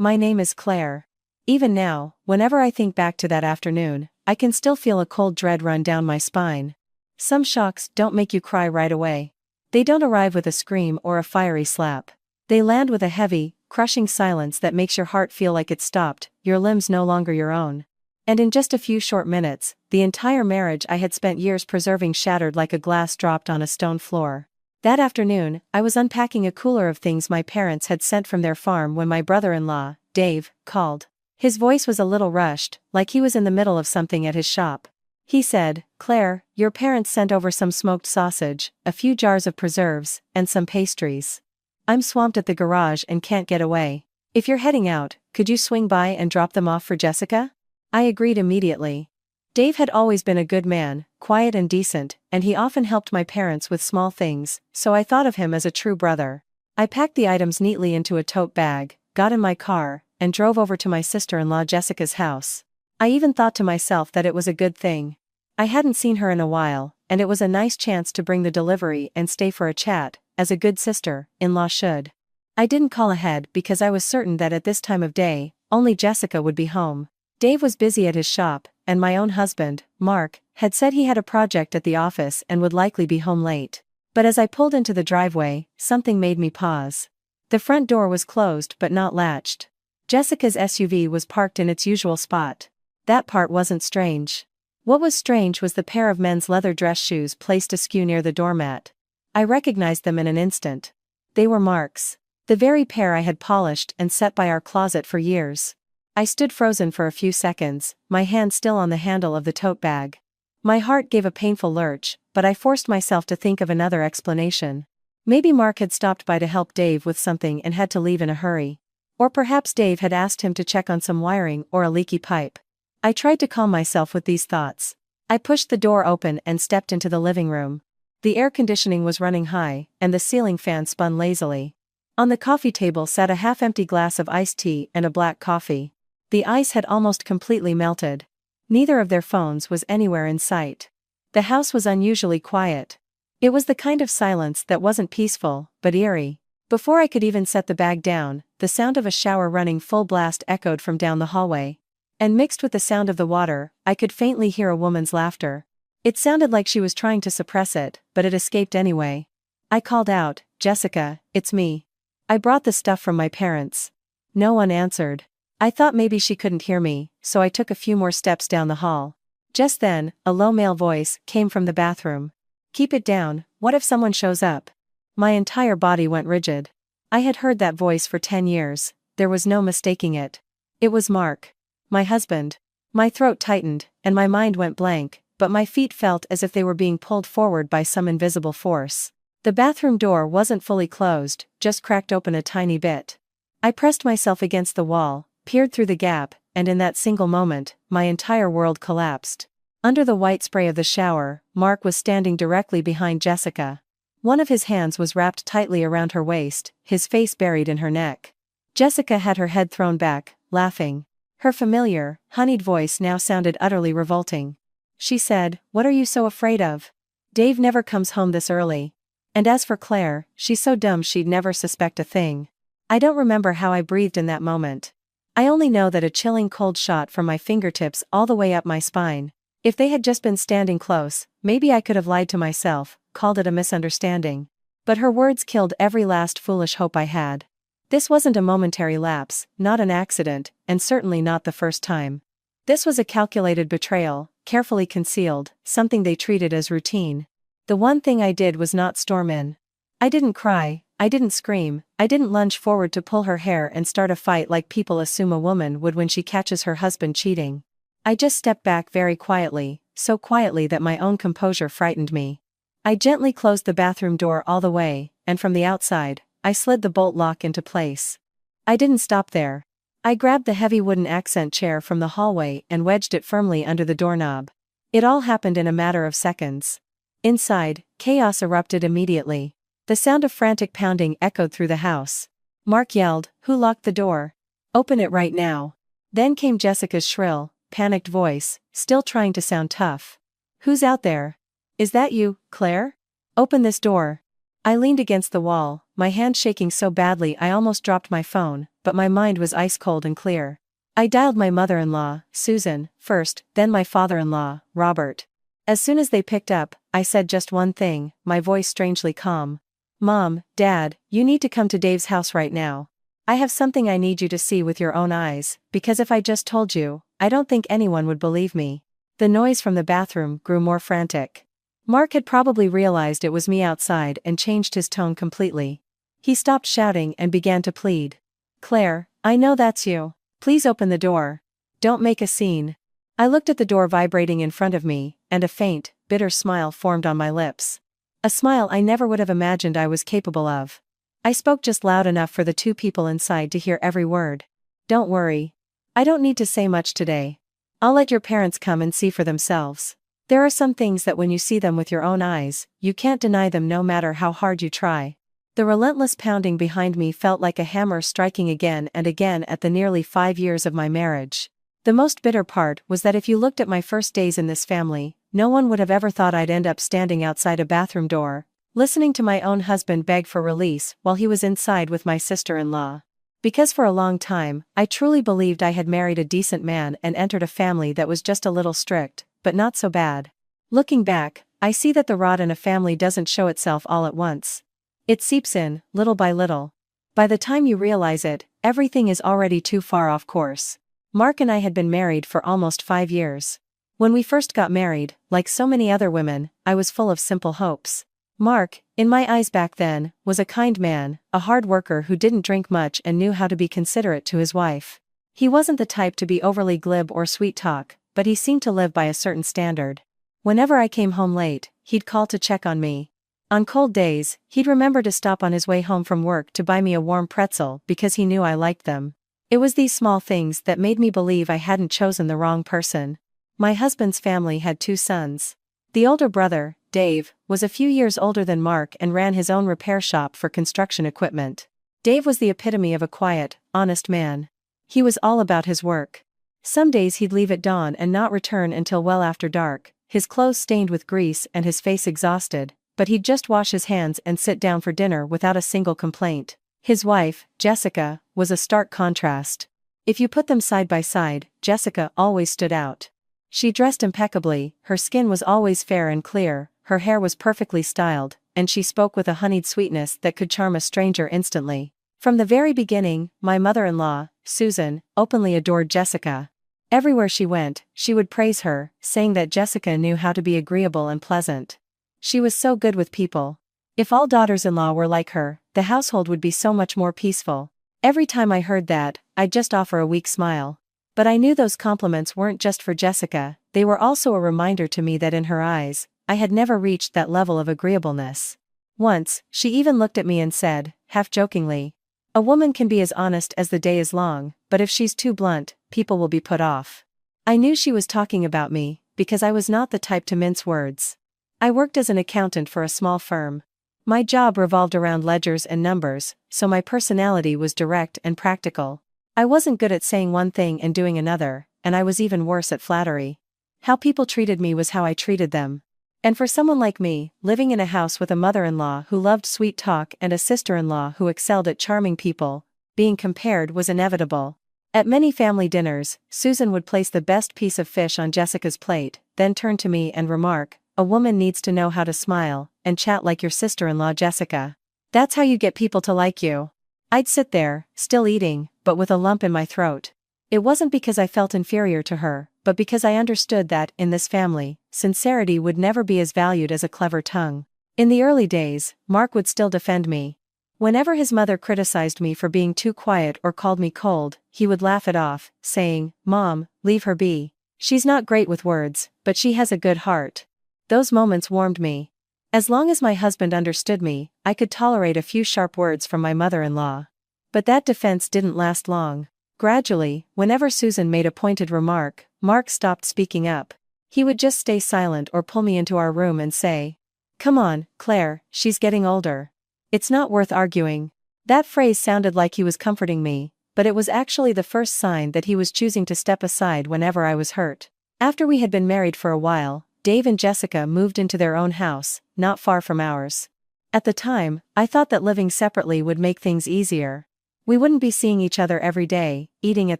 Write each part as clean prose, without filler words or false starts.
My name is Claire. Even now, whenever I think back to that afternoon, I can still feel a cold dread run down my spine. Some shocks don't make you cry right away. They don't arrive with a scream or a fiery slap. They land with a heavy, crushing silence that makes your heart feel like it's stopped, your limbs no longer your own. And in just a few short minutes, the entire marriage I had spent years preserving shattered like a glass dropped on a stone floor. That afternoon, I was unpacking a cooler of things my parents had sent from their farm when my brother-in-law, Dave, called. His voice was a little rushed, like he was in the middle of something at his shop. He said, "Claire, your parents sent over some smoked sausage, a few jars of preserves, and some pastries. I'm swamped at the garage and can't get away. If you're heading out, could you swing by and drop them off for Jessica?" I agreed immediately. Dave had always been a good man, quiet and decent, and he often helped my parents with small things, so I thought of him as a true brother. I packed the items neatly into a tote bag, got in my car, and drove over to my sister-in-law Jessica's house. I even thought to myself that it was a good thing. I hadn't seen her in a while, and it was a nice chance to bring the delivery and stay for a chat, as a good sister-in-law should. I didn't call ahead because I was certain that at this time of day, only Jessica would be home. Dave was busy at his shop, and my own husband, Mark, had said he had a project at the office and would likely be home late. But as I pulled into the driveway, something made me pause. The front door was closed but not latched. Jessica's SUV was parked in its usual spot. That part wasn't strange. What was strange was the pair of men's leather dress shoes placed askew near the doormat. I recognized them in an instant. They were Mark's. The very pair I had polished and set by our closet for years. I stood frozen for a few seconds, my hand still on the handle of the tote bag. My heart gave a painful lurch, but I forced myself to think of another explanation. Maybe Mark had stopped by to help Dave with something and had to leave in a hurry. Or perhaps Dave had asked him to check on some wiring or a leaky pipe. I tried to calm myself with these thoughts. I pushed the door open and stepped into the living room. The air conditioning was running high, and the ceiling fan spun lazily. On the coffee table sat a half-empty glass of iced tea and a black coffee. The ice had almost completely melted. Neither of their phones was anywhere in sight. The house was unusually quiet. It was the kind of silence that wasn't peaceful, but eerie. Before I could even set the bag down, the sound of a shower running full blast echoed from down the hallway. And mixed with the sound of the water, I could faintly hear a woman's laughter. It sounded like she was trying to suppress it, but it escaped anyway. I called out, "Jessica, it's me. I brought the stuff from my parents." No one answered. I thought maybe she couldn't hear me, so I took a few more steps down the hall. Just then, a low male voice came from the bathroom. "Keep it down, what if someone shows up?" My entire body went rigid. I had heard that voice for 10 years, there was no mistaking it. It was Mark. My husband. My throat tightened, and my mind went blank, but my feet felt as if they were being pulled forward by some invisible force. The bathroom door wasn't fully closed, just cracked open a tiny bit. I pressed myself against the wall, peered through the gap, and in that single moment, my entire world collapsed. Under the white spray of the shower, Mark was standing directly behind Jessica. One of his hands was wrapped tightly around her waist, his face buried in her neck. Jessica had her head thrown back, laughing. Her familiar, honeyed voice now sounded utterly revolting. She said, "What are you so afraid of? Dave never comes home this early. And as for Claire, she's so dumb she'd never suspect a thing." I don't remember how I breathed in that moment. I only know that a chilling cold shot from my fingertips all the way up my spine. If they had just been standing close, maybe I could have lied to myself, called it a misunderstanding. But her words killed every last foolish hope I had. This wasn't a momentary lapse, not an accident, and certainly not the first time. This was a calculated betrayal, carefully concealed, something they treated as routine. The one thing I did was not storm in. I didn't cry, I didn't scream, I didn't lunge forward to pull her hair and start a fight like people assume a woman would when she catches her husband cheating. I just stepped back very quietly, so quietly that my own composure frightened me. I gently closed the bathroom door all the way, and from the outside, I slid the bolt lock into place. I didn't stop there. I grabbed the heavy wooden accent chair from the hallway and wedged it firmly under the doorknob. It all happened in a matter of seconds. Inside, chaos erupted immediately. The sound of frantic pounding echoed through the house. Mark yelled, "Who locked the door? Open it right now." Then came Jessica's shrill, panicked voice, still trying to sound tough. "Who's out there? Is that you, Claire? Open this door." I leaned against the wall, my hand shaking so badly I almost dropped my phone, but my mind was ice cold and clear. I dialed my mother-in-law, Susan, first, then my father-in-law, Robert. As soon as they picked up, I said just one thing, my voice strangely calm. Mom, Dad, you need to come to Dave's house right now. I have something I need you to see with your own eyes, because if I just told you, I don't think anyone would believe me. The noise from the bathroom grew more frantic. Mark had probably realized it was me outside and changed his tone completely. He stopped shouting and began to plead. Claire, I know that's you. Please open the door. Don't make a scene. I looked at the door vibrating in front of me, and a faint, bitter smile formed on my lips. A smile I never would have imagined I was capable of. I spoke just loud enough for the two people inside to hear every word. Don't worry. I don't need to say much today. I'll let your parents come and see for themselves. There are some things that when you see them with your own eyes, you can't deny them no matter how hard you try. The relentless pounding behind me felt like a hammer striking again and again at the nearly 5 years of my marriage. The most bitter part was that if you looked at my first days in this family, no one would have ever thought I'd end up standing outside a bathroom door, listening to my own husband beg for release while he was inside with my sister-in-law. Because for a long time, I truly believed I had married a decent man and entered a family that was just a little strict, but not so bad. Looking back, I see that the rot in a family doesn't show itself all at once. It seeps in, little by little. By the time you realize it, everything is already too far off course. Mark and I had been married for almost 5 years. When we first got married, like so many other women, I was full of simple hopes. Mark, in my eyes back then, was a kind man, a hard worker who didn't drink much and knew how to be considerate to his wife. He wasn't the type to be overly glib or sweet talk, but he seemed to live by a certain standard. Whenever I came home late, he'd call to check on me. On cold days, he'd remember to stop on his way home from work to buy me a warm pretzel because he knew I liked them. It was these small things that made me believe I hadn't chosen the wrong person. My husband's family had 2 sons. The older brother, Dave, was a few years older than Mark and ran his own repair shop for construction equipment. Dave was the epitome of a quiet, honest man. He was all about his work. Some days he'd leave at dawn and not return until well after dark, his clothes stained with grease and his face exhausted, but he'd just wash his hands and sit down for dinner without a single complaint. His wife, Jessica, was a stark contrast. If you put them side by side, Jessica always stood out. She dressed impeccably, her skin was always fair and clear, her hair was perfectly styled, and she spoke with a honeyed sweetness that could charm a stranger instantly. From the very beginning, my mother-in-law, Susan, openly adored Jessica. Everywhere she went, she would praise her, saying that Jessica knew how to be agreeable and pleasant. She was so good with people. If all daughters-in-law were like her, the household would be so much more peaceful. Every time I heard that, I'd just offer a weak smile. But I knew those compliments weren't just for Jessica, they were also a reminder to me that in her eyes, I had never reached that level of agreeableness. Once, she even looked at me and said, half jokingly, "A woman can be as honest as the day is long, but if she's too blunt, people will be put off." I knew she was talking about me, because I was not the type to mince words. I worked as an accountant for a small firm. My job revolved around ledgers and numbers, so my personality was direct and practical. I wasn't good at saying one thing and doing another, and I was even worse at flattery. How people treated me was how I treated them. And for someone like me, living in a house with a mother-in-law who loved sweet talk and a sister-in-law who excelled at charming people, being compared was inevitable. At many family dinners, Susan would place the best piece of fish on Jessica's plate, then turn to me and remark, "A woman needs to know how to smile and chat like your sister-in-law Jessica. That's how you get people to like you." I'd sit there, still eating, but with a lump in my throat. It wasn't because I felt inferior to her, but because I understood that, in this family, sincerity would never be as valued as a clever tongue. In the early days, Mark would still defend me. Whenever his mother criticized me for being too quiet or called me cold, he would laugh it off, saying, "Mom, leave her be. She's not great with words, but she has a good heart." Those moments warmed me. As long as my husband understood me, I could tolerate a few sharp words from my mother-in-law. But that defense didn't last long. Gradually, whenever Susan made a pointed remark, Mark stopped speaking up. He would just stay silent or pull me into our room and say, "Come on, Claire, she's getting older. It's not worth arguing." That phrase sounded like he was comforting me, but it was actually the first sign that he was choosing to step aside whenever I was hurt. After we had been married for a while, Dave and Jessica moved into their own house, not far from ours. At the time, I thought that living separately would make things easier. We wouldn't be seeing each other every day, eating at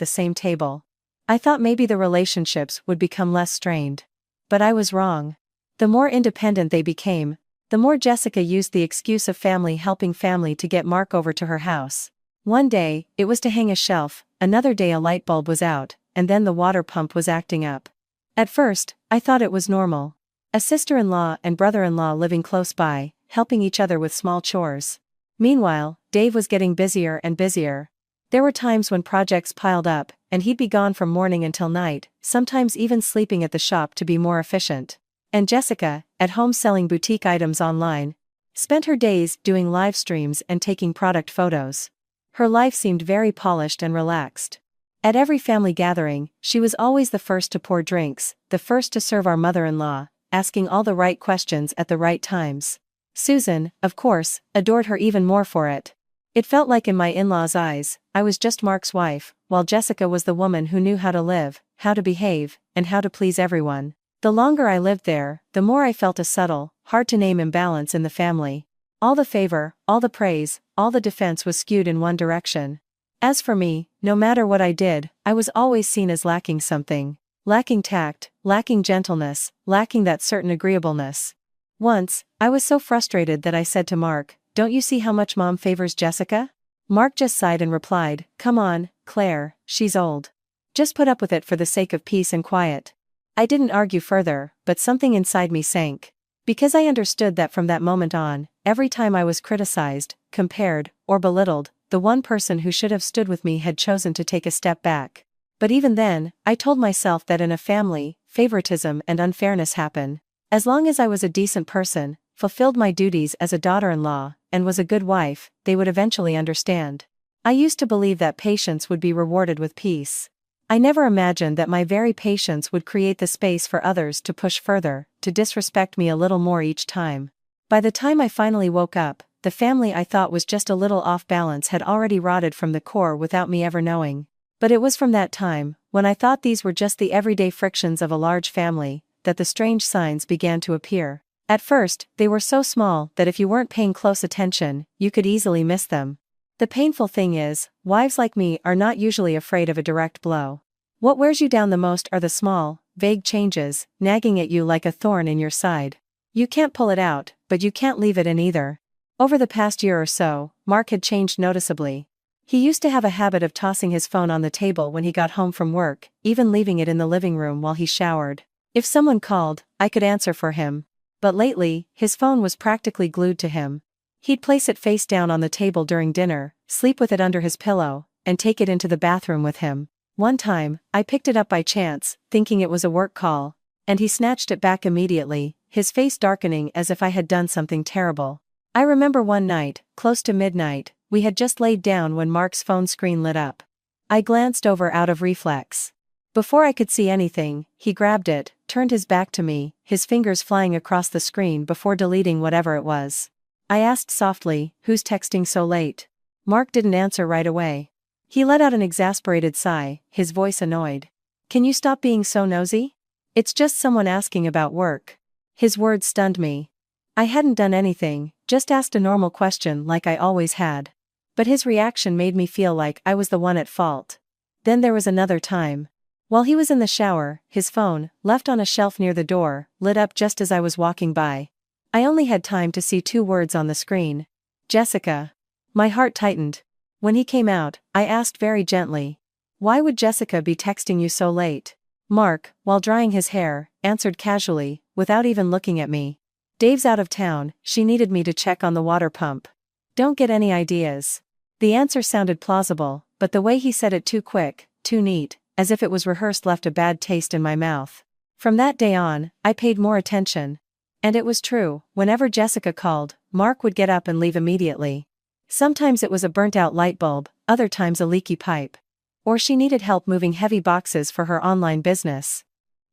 the same table. I thought maybe the relationships would become less strained. But I was wrong. The more independent they became, the more Jessica used the excuse of family helping family to get Mark over to her house. One day, it was to hang a shelf, another day a light bulb was out, and then the water pump was acting up. At first, I thought it was normal. A sister-in-law and brother-in-law living close by, helping each other with small chores. Meanwhile, Dave was getting busier and busier. There were times when projects piled up, and he'd be gone from morning until night, sometimes even sleeping at the shop to be more efficient. And Jessica, at home selling boutique items online, spent her days doing live streams and taking product photos. Her life seemed very polished and relaxed. At every family gathering, she was always the first to pour drinks, the first to serve our mother-in-law, asking all the right questions at the right times. Susan, of course, adored her even more for it. It felt like in my in-laws' eyes, I was just Mark's wife, while Jessica was the woman who knew how to live, how to behave, and how to please everyone. The longer I lived there, the more I felt a subtle, hard-to-name imbalance in the family. All the favor, all the praise, all the defense was skewed in one direction. As for me, no matter what I did, I was always seen as lacking something. Lacking tact, lacking gentleness, lacking that certain agreeableness. Once, I was so frustrated that I said to Mark, "Don't you see how much Mom favors Jessica?" Mark just sighed and replied, "Come on, Claire, she's old. Just put up with it for the sake of peace and quiet." I didn't argue further, but something inside me sank. Because I understood that from that moment on, every time I was criticized, compared, or belittled, the one person who should have stood with me had chosen to take a step back. But even then, I told myself that in a family, favoritism and unfairness happen. As long as I was a decent person, fulfilled my duties as a daughter-in-law, and was a good wife, they would eventually understand. I used to believe that patience would be rewarded with peace. I never imagined that my very patience would create the space for others to push further, to disrespect me a little more each time. By the time I finally woke up, the family I thought was just a little off balance had already rotted from the core without me ever knowing. But it was from that time, when I thought these were just the everyday frictions of a large family, that the strange signs began to appear. At first, they were so small that if you weren't paying close attention, you could easily miss them. The painful thing is, wives like me are not usually afraid of a direct blow. What wears you down the most are the small, vague changes, nagging at you like a thorn in your side. You can't pull it out, but you can't leave it in either. Over the past year or so, Mark had changed noticeably. He used to have a habit of tossing his phone on the table when he got home from work, even leaving it in the living room while he showered. If someone called, I could answer for him. But lately, his phone was practically glued to him. He'd place it face down on the table during dinner, sleep with it under his pillow, and take it into the bathroom with him. One time, I picked it up by chance, thinking it was a work call, and he snatched it back immediately, his face darkening as if I had done something terrible. I remember one night, close to midnight, we had just laid down when Mark's phone screen lit up. I glanced over out of reflex. Before I could see anything, he grabbed it, turned his back to me, his fingers flying across the screen before deleting whatever it was. I asked softly, "Who's texting so late?" Mark didn't answer right away. He let out an exasperated sigh, his voice annoyed. "Can you stop being so nosy? It's just someone asking about work." His words stunned me. I hadn't done anything, just asked a normal question like I always had. But his reaction made me feel like I was the one at fault. Then there was another time. While he was in the shower, his phone, left on a shelf near the door, lit up just as I was walking by. I only had time to see 2 words on the screen. Jessica. My heart tightened. When he came out, I asked very gently, "Why would Jessica be texting you so late?" Mark, while drying his hair, answered casually, without even looking at me. "Dave's out of town, she needed me to check on the water pump." Don't get any ideas. The answer sounded plausible, but the way he said it too quick, too neat, as if it was rehearsed left a bad taste in my mouth. From that day on, I paid more attention. And it was true, whenever Jessica called, Mark would get up and leave immediately. Sometimes it was a burnt-out light bulb, other times a leaky pipe. Or she needed help moving heavy boxes for her online business.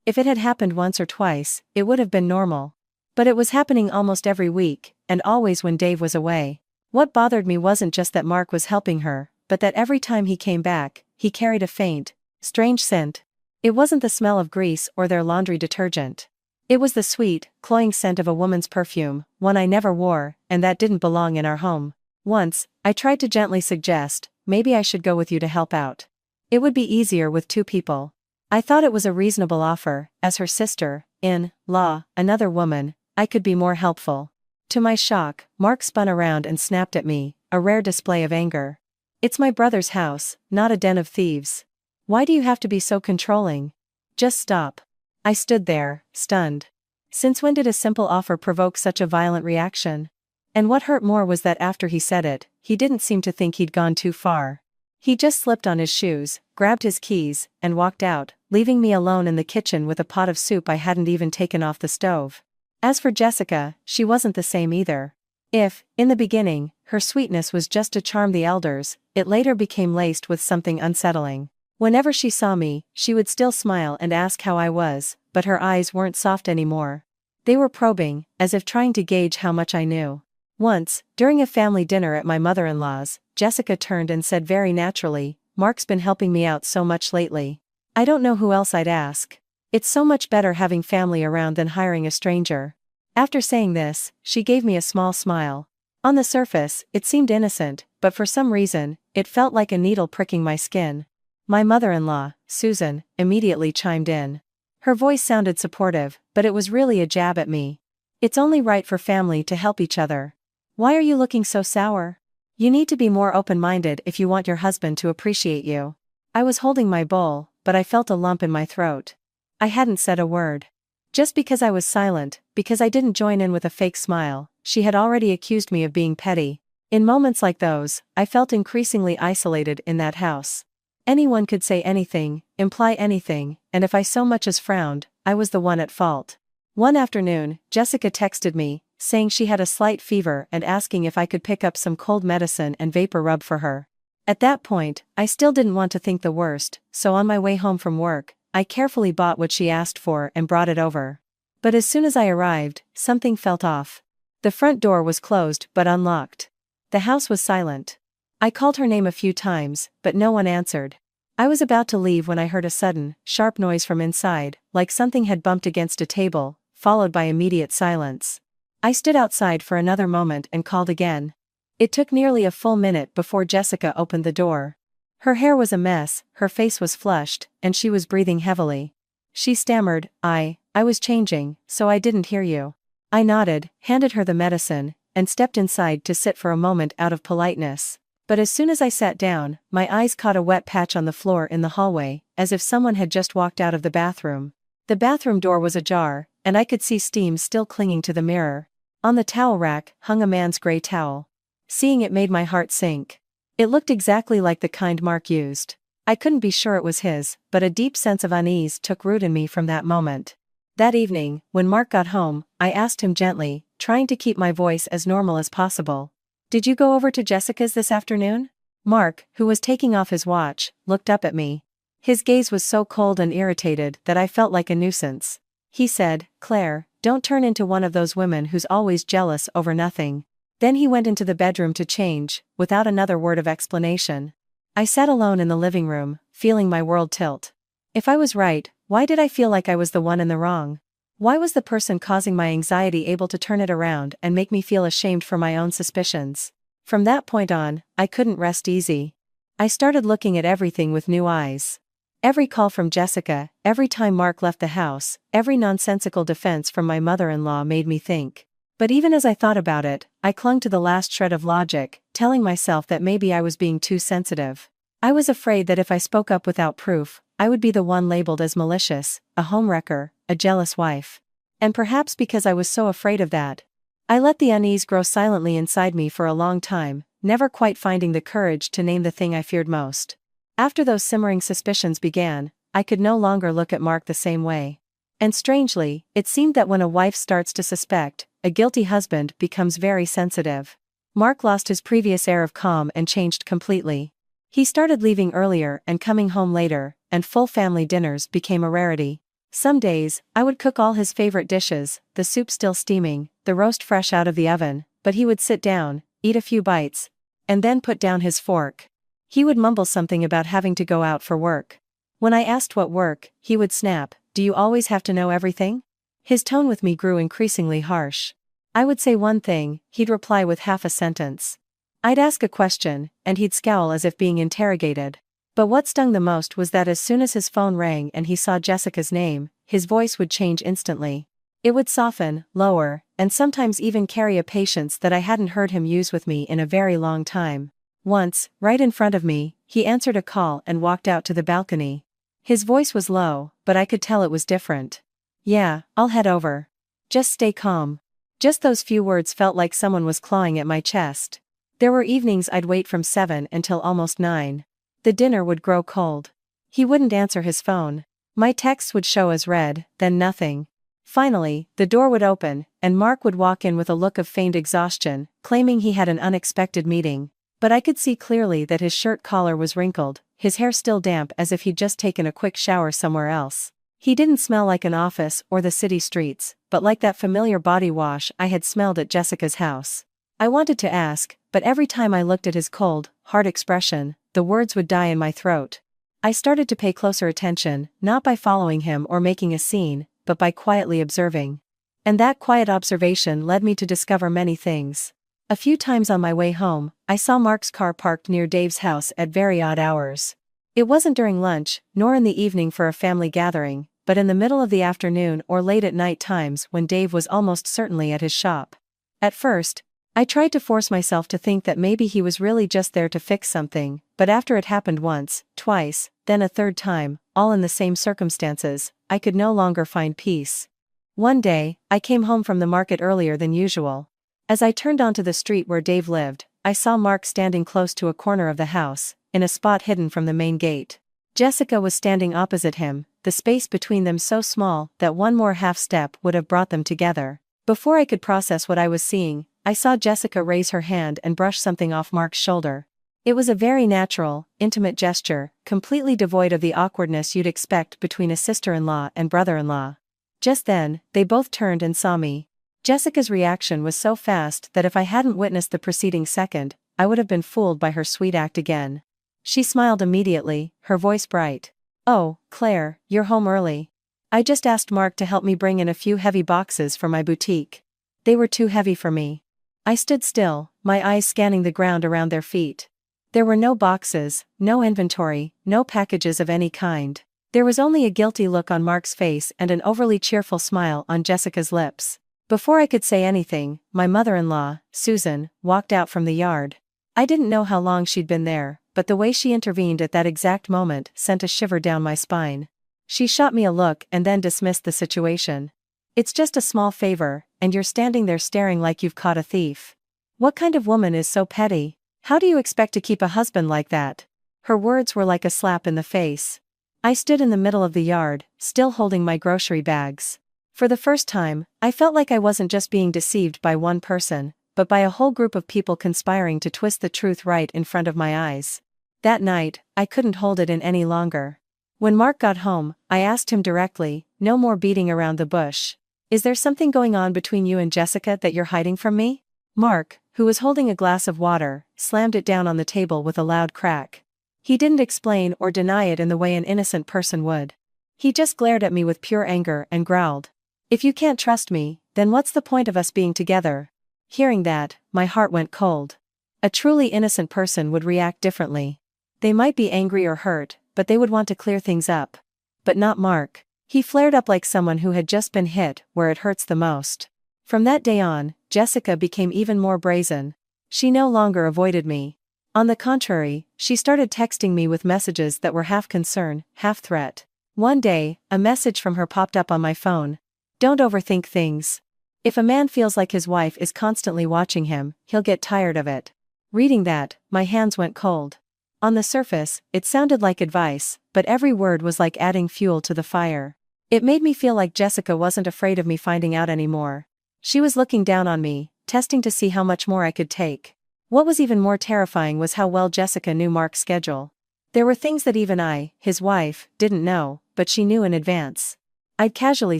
If it had happened once or twice, it would have been normal. But it was happening almost every week, and always when Dave was away. What bothered me wasn't just that Mark was helping her, but that every time he came back, he carried a faint, strange scent. It wasn't the smell of grease or their laundry detergent. It was the sweet, cloying scent of a woman's perfume, one I never wore, and that didn't belong in our home. Once, I tried to gently suggest, maybe I should go with you to help out. It would be easier with two people. I thought it was a reasonable offer, as her sister-in-law, another woman, I could be more helpful. To my shock, Mark spun around and snapped at me, a rare display of anger. It's my brother's house, not a den of thieves. Why do you have to be so controlling? Just stop. I stood there, stunned. Since when did a simple offer provoke such a violent reaction? And what hurt more was that after he said it, he didn't seem to think he'd gone too far. He just slipped on his shoes, grabbed his keys, and walked out, leaving me alone in the kitchen with a pot of soup I hadn't even taken off the stove. As for Jessica, she wasn't the same either. If, in the beginning, her sweetness was just to charm the elders, it later became laced with something unsettling. Whenever she saw me, she would still smile and ask how I was, but her eyes weren't soft anymore. They were probing, as if trying to gauge how much I knew. Once, during a family dinner at my mother-in-law's, Jessica turned and said very naturally, "Mark's been helping me out so much lately. I don't know who else I'd ask. It's so much better having family around than hiring a stranger." After saying this, she gave me a small smile. On the surface, it seemed innocent, but for some reason, it felt like a needle pricking my skin. My mother-in-law, Susan, immediately chimed in. Her voice sounded supportive, but it was really a jab at me. "It's only right for family to help each other. Why are you looking so sour? You need to be more open-minded if you want your husband to appreciate you." I was holding my bowl, but I felt a lump in my throat. I hadn't said a word. Just because I was silent, because I didn't join in with a fake smile, she had already accused me of being petty. In moments like those, I felt increasingly isolated in that house. Anyone could say anything, imply anything, and if I so much as frowned, I was the one at fault. One afternoon, Jessica texted me, saying she had a slight fever and asking if I could pick up some cold medicine and vapor rub for her. At that point, I still didn't want to think the worst, so on my way home from work, I carefully bought what she asked for and brought it over. But as soon as I arrived, something felt off. The front door was closed but unlocked. The house was silent. I called her name a few times, but no one answered. I was about to leave when I heard a sudden, sharp noise from inside, like something had bumped against a table, followed by immediate silence. I stood outside for another moment and called again. It took nearly a full minute before Jessica opened the door. Her hair was a mess, her face was flushed, and she was breathing heavily. She stammered, I was changing, so I didn't hear you." I nodded, handed her the medicine, and stepped inside to sit for a moment out of politeness. But as soon as I sat down, my eyes caught a wet patch on the floor in the hallway, as if someone had just walked out of the bathroom. The bathroom door was ajar, and I could see steam still clinging to the mirror. On the towel rack hung a man's gray towel. Seeing it made my heart sink. It looked exactly like the kind Mark used. I couldn't be sure it was his, but a deep sense of unease took root in me from that moment. That evening, when Mark got home, I asked him gently, trying to keep my voice as normal as possible. "Did you go over to Jessica's this afternoon?" Mark, who was taking off his watch, looked up at me. His gaze was so cold and irritated that I felt like a nuisance. He said, "Claire, don't turn into one of those women who's always jealous over nothing." Then he went into the bedroom to change, without another word of explanation. I sat alone in the living room, feeling my world tilt. If I was right, why did I feel like I was the one in the wrong? Why was the person causing my anxiety able to turn it around and make me feel ashamed for my own suspicions? From that point on, I couldn't rest easy. I started looking at everything with new eyes. Every call from Jessica, every time Mark left the house, every nonsensical defense from my mother-in-law made me think. But even as I thought about it, I clung to the last shred of logic, telling myself that maybe I was being too sensitive. I was afraid that if I spoke up without proof, I would be the one labeled as malicious, a homewrecker, a jealous wife. And perhaps because I was so afraid of that, I let the unease grow silently inside me for a long time, never quite finding the courage to name the thing I feared most. After those simmering suspicions began, I could no longer look at Mark the same way. And strangely, it seemed that when a wife starts to suspect, a guilty husband becomes very sensitive. Mark lost his previous air of calm and changed completely. He started leaving earlier and coming home later, and full family dinners became a rarity. Some days, I would cook all his favorite dishes, the soup still steaming, the roast fresh out of the oven, but he would sit down, eat a few bites, and then put down his fork. He would mumble something about having to go out for work. When I asked what work, he would snap, "Do you always have to know everything?" His tone with me grew increasingly harsh. I would say one thing, he'd reply with half a sentence. I'd ask a question, and he'd scowl as if being interrogated. But what stung the most was that as soon as his phone rang and he saw Jessica's name, his voice would change instantly. It would soften, lower, and sometimes even carry a patience that I hadn't heard him use with me in a very long time. Once, right in front of me, he answered a call and walked out to the balcony. His voice was low, but I could tell it was different. "Yeah, I'll head over. Just stay calm." Just those few words felt like someone was clawing at my chest. There were evenings I'd wait from 7 until almost 9. The dinner would grow cold. He wouldn't answer his phone. My texts would show as read, then nothing. Finally, the door would open, and Mark would walk in with a look of feigned exhaustion, claiming he had an unexpected meeting. But I could see clearly that his shirt collar was wrinkled, his hair still damp as if he'd just taken a quick shower somewhere else. He didn't smell like an office or the city streets, but like that familiar body wash I had smelled at Jessica's house. I wanted to ask, but every time I looked at his cold, hard expression, the words would die in my throat. I started to pay closer attention, not by following him or making a scene, but by quietly observing. And that quiet observation led me to discover many things. A few times on my way home, I saw Mark's car parked near Dave's house at very odd hours. It wasn't during lunch, nor in the evening for a family gathering, but in the middle of the afternoon or late at night times when Dave was almost certainly at his shop. At first, I tried to force myself to think that maybe he was really just there to fix something, but after it happened once, twice, then a third time, all in the same circumstances, I could no longer find peace. One day, I came home from the market earlier than usual. As I turned onto the street where Dave lived, I saw Mark standing close to a corner of the house, in a spot hidden from the main gate. Jessica was standing opposite him, the space between them so small that one more half step would have brought them together. Before I could process what I was seeing, I saw Jessica raise her hand and brush something off Mark's shoulder. It was a very natural, intimate gesture, completely devoid of the awkwardness you'd expect between a sister-in-law and brother-in-law. Just then, they both turned and saw me. Jessica's reaction was so fast that if I hadn't witnessed the preceding second, I would have been fooled by her sweet act again. She smiled immediately, her voice bright. "Oh, Claire, you're home early. I just asked Mark to help me bring in a few heavy boxes for my boutique. They were too heavy for me." I stood still, my eyes scanning the ground around their feet. There were no boxes, no inventory, no packages of any kind. There was only a guilty look on Mark's face and an overly cheerful smile on Jessica's lips. Before I could say anything, my mother-in-law, Susan, walked out from the yard. I didn't know how long she'd been there, but the way she intervened at that exact moment sent a shiver down my spine. She shot me a look and then dismissed the situation. "It's just a small favor, and you're standing there staring like you've caught a thief. What kind of woman is so petty? How do you expect to keep a husband like that?" Her words were like a slap in the face. I stood in the middle of the yard, still holding my grocery bags. For the first time, I felt like I wasn't just being deceived by one person, but by a whole group of people conspiring to twist the truth right in front of my eyes. That night, I couldn't hold it in any longer. When Mark got home, I asked him directly, no more beating around the bush. "Is there something going on between you and Jessica that you're hiding from me?" Mark, who was holding a glass of water, slammed it down on the table with a loud crack. He didn't explain or deny it in the way an innocent person would. He just glared at me with pure anger and growled, "If you can't trust me, then what's the point of us being together?" Hearing that, my heart went cold. A truly innocent person would react differently. They might be angry or hurt, but they would want to clear things up. But not Mark. He flared up like someone who had just been hit where it hurts the most. From that day on, Jessica became even more brazen. She no longer avoided me. On the contrary, she started texting me with messages that were half concern, half threat. One day, a message from her popped up on my phone. "Don't overthink things. If a man feels like his wife is constantly watching him, he'll get tired of it." Reading that, my hands went cold. On the surface, it sounded like advice, but every word was like adding fuel to the fire. It made me feel like Jessica wasn't afraid of me finding out anymore. She was looking down on me, testing to see how much more I could take. What was even more terrifying was how well Jessica knew Mark's schedule. There were things that even I, his wife, didn't know, but she knew in advance. I'd casually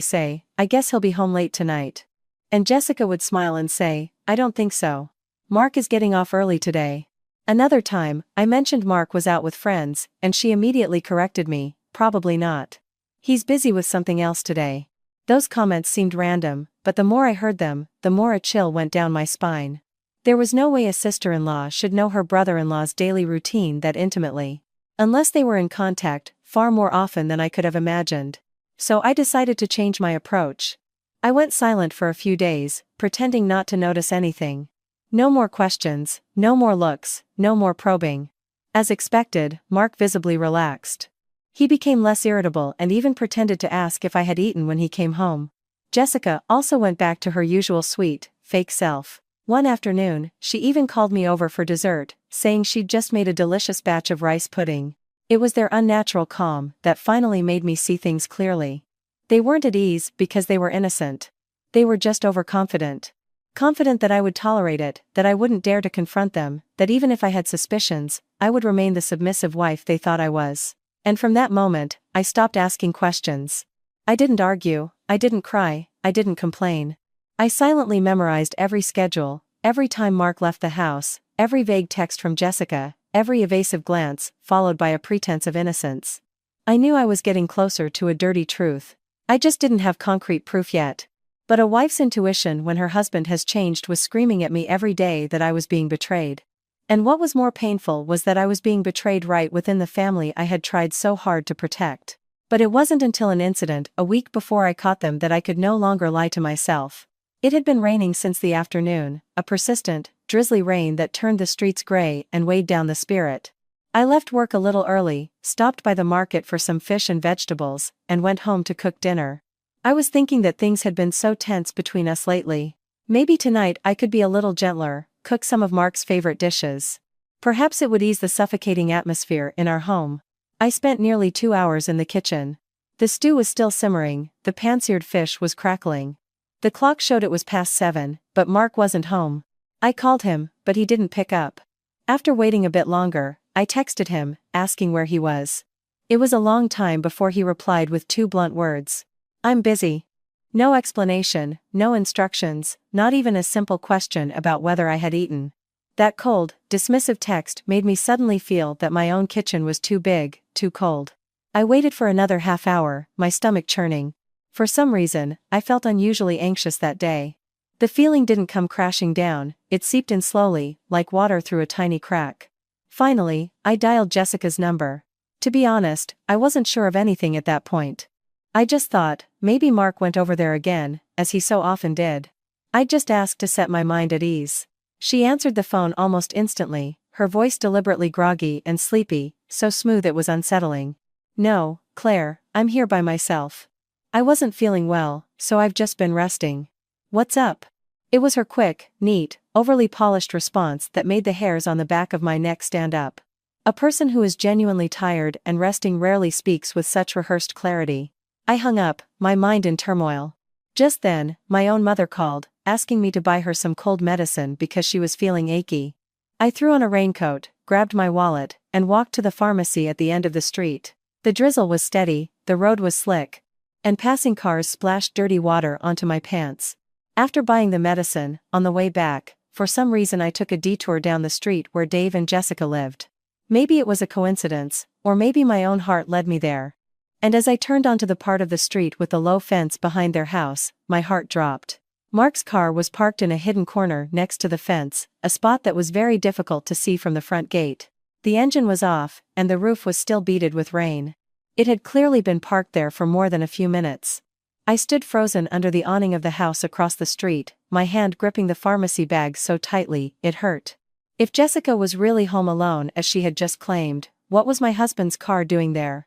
say, "I guess he'll be home late tonight." And Jessica would smile and say, "I don't think so. Mark is getting off early today." Another time, I mentioned Mark was out with friends, and she immediately corrected me, "Probably not. He's busy with something else today." Those comments seemed random, but the more I heard them, the more a chill went down my spine. There was no way a sister-in-law should know her brother-in-law's daily routine that intimately. Unless they were in contact, far more often than I could have imagined. So I decided to change my approach. I went silent for a few days, pretending not to notice anything. No more questions, no more looks, no more probing. As expected, Mark visibly relaxed. He became less irritable and even pretended to ask if I had eaten when he came home. Jessica also went back to her usual sweet, fake self. One afternoon, she even called me over for dessert, saying she'd just made a delicious batch of rice pudding. It was their unnatural calm that finally made me see things clearly. They weren't at ease because they were innocent. They were just overconfident. Confident that I would tolerate it, that I wouldn't dare to confront them, that even if I had suspicions, I would remain the submissive wife they thought I was. And from that moment, I stopped asking questions. I didn't argue, I didn't cry, I didn't complain. I silently memorized every schedule, every time Mark left the house, every vague text from Jessica, every evasive glance, followed by a pretense of innocence. I knew I was getting closer to a dirty truth. I just didn't have concrete proof yet. But a wife's intuition when her husband has changed was screaming at me every day that I was being betrayed. And what was more painful was that I was being betrayed right within the family I had tried so hard to protect. But it wasn't until an incident a week before I caught them that I could no longer lie to myself. It had been raining since the afternoon, a persistent, drizzly rain that turned the streets gray and weighed down the spirit. I left work a little early, stopped by the market for some fish and vegetables, and went home to cook dinner. I was thinking that things had been so tense between us lately. Maybe tonight I could be a little gentler, cook some of Mark's favorite dishes. Perhaps it would ease the suffocating atmosphere in our home. I spent nearly 2 hours in the kitchen. The stew was still simmering, the pan-seared fish was crackling. The clock showed it was past 7, but Mark wasn't home. I called him, but he didn't pick up. After waiting a bit longer, I texted him, asking where he was. It was a long time before he replied with 2 blunt words. I'm busy. No explanation, no instructions, not even a simple question about whether I had eaten. That cold, dismissive text made me suddenly feel that my own kitchen was too big, too cold. I waited for another half hour, my stomach churning. For some reason, I felt unusually anxious that day. The feeling didn't come crashing down, it seeped in slowly, like water through a tiny crack. Finally, I dialed Jessica's number. To be honest, I wasn't sure of anything at that point. I just thought, maybe Mark went over there again, as he so often did. I just asked to set my mind at ease. She answered the phone almost instantly, her voice deliberately groggy and sleepy, so smooth it was unsettling. No, Claire, I'm here by myself. I wasn't feeling well, so I've just been resting. What's up? It was her quick, neat, overly polished response that made the hairs on the back of my neck stand up. A person who is genuinely tired and resting rarely speaks with such rehearsed clarity. I hung up, my mind in turmoil. Just then, my own mother called, asking me to buy her some cold medicine because she was feeling achy. I threw on a raincoat, grabbed my wallet, and walked to the pharmacy at the end of the street. The drizzle was steady, the road was slick, and passing cars splashed dirty water onto my pants. After buying the medicine, on the way back, for some reason I took a detour down the street where Dave and Jessica lived. Maybe it was a coincidence, or maybe my own heart led me there. And as I turned onto the part of the street with the low fence behind their house, my heart dropped. Mark's car was parked in a hidden corner next to the fence, a spot that was very difficult to see from the front gate. The engine was off, and the roof was still beaded with rain. It had clearly been parked there for more than a few minutes. I stood frozen under the awning of the house across the street, my hand gripping the pharmacy bag so tightly, it hurt. If Jessica was really home alone as she had just claimed, what was my husband's car doing there?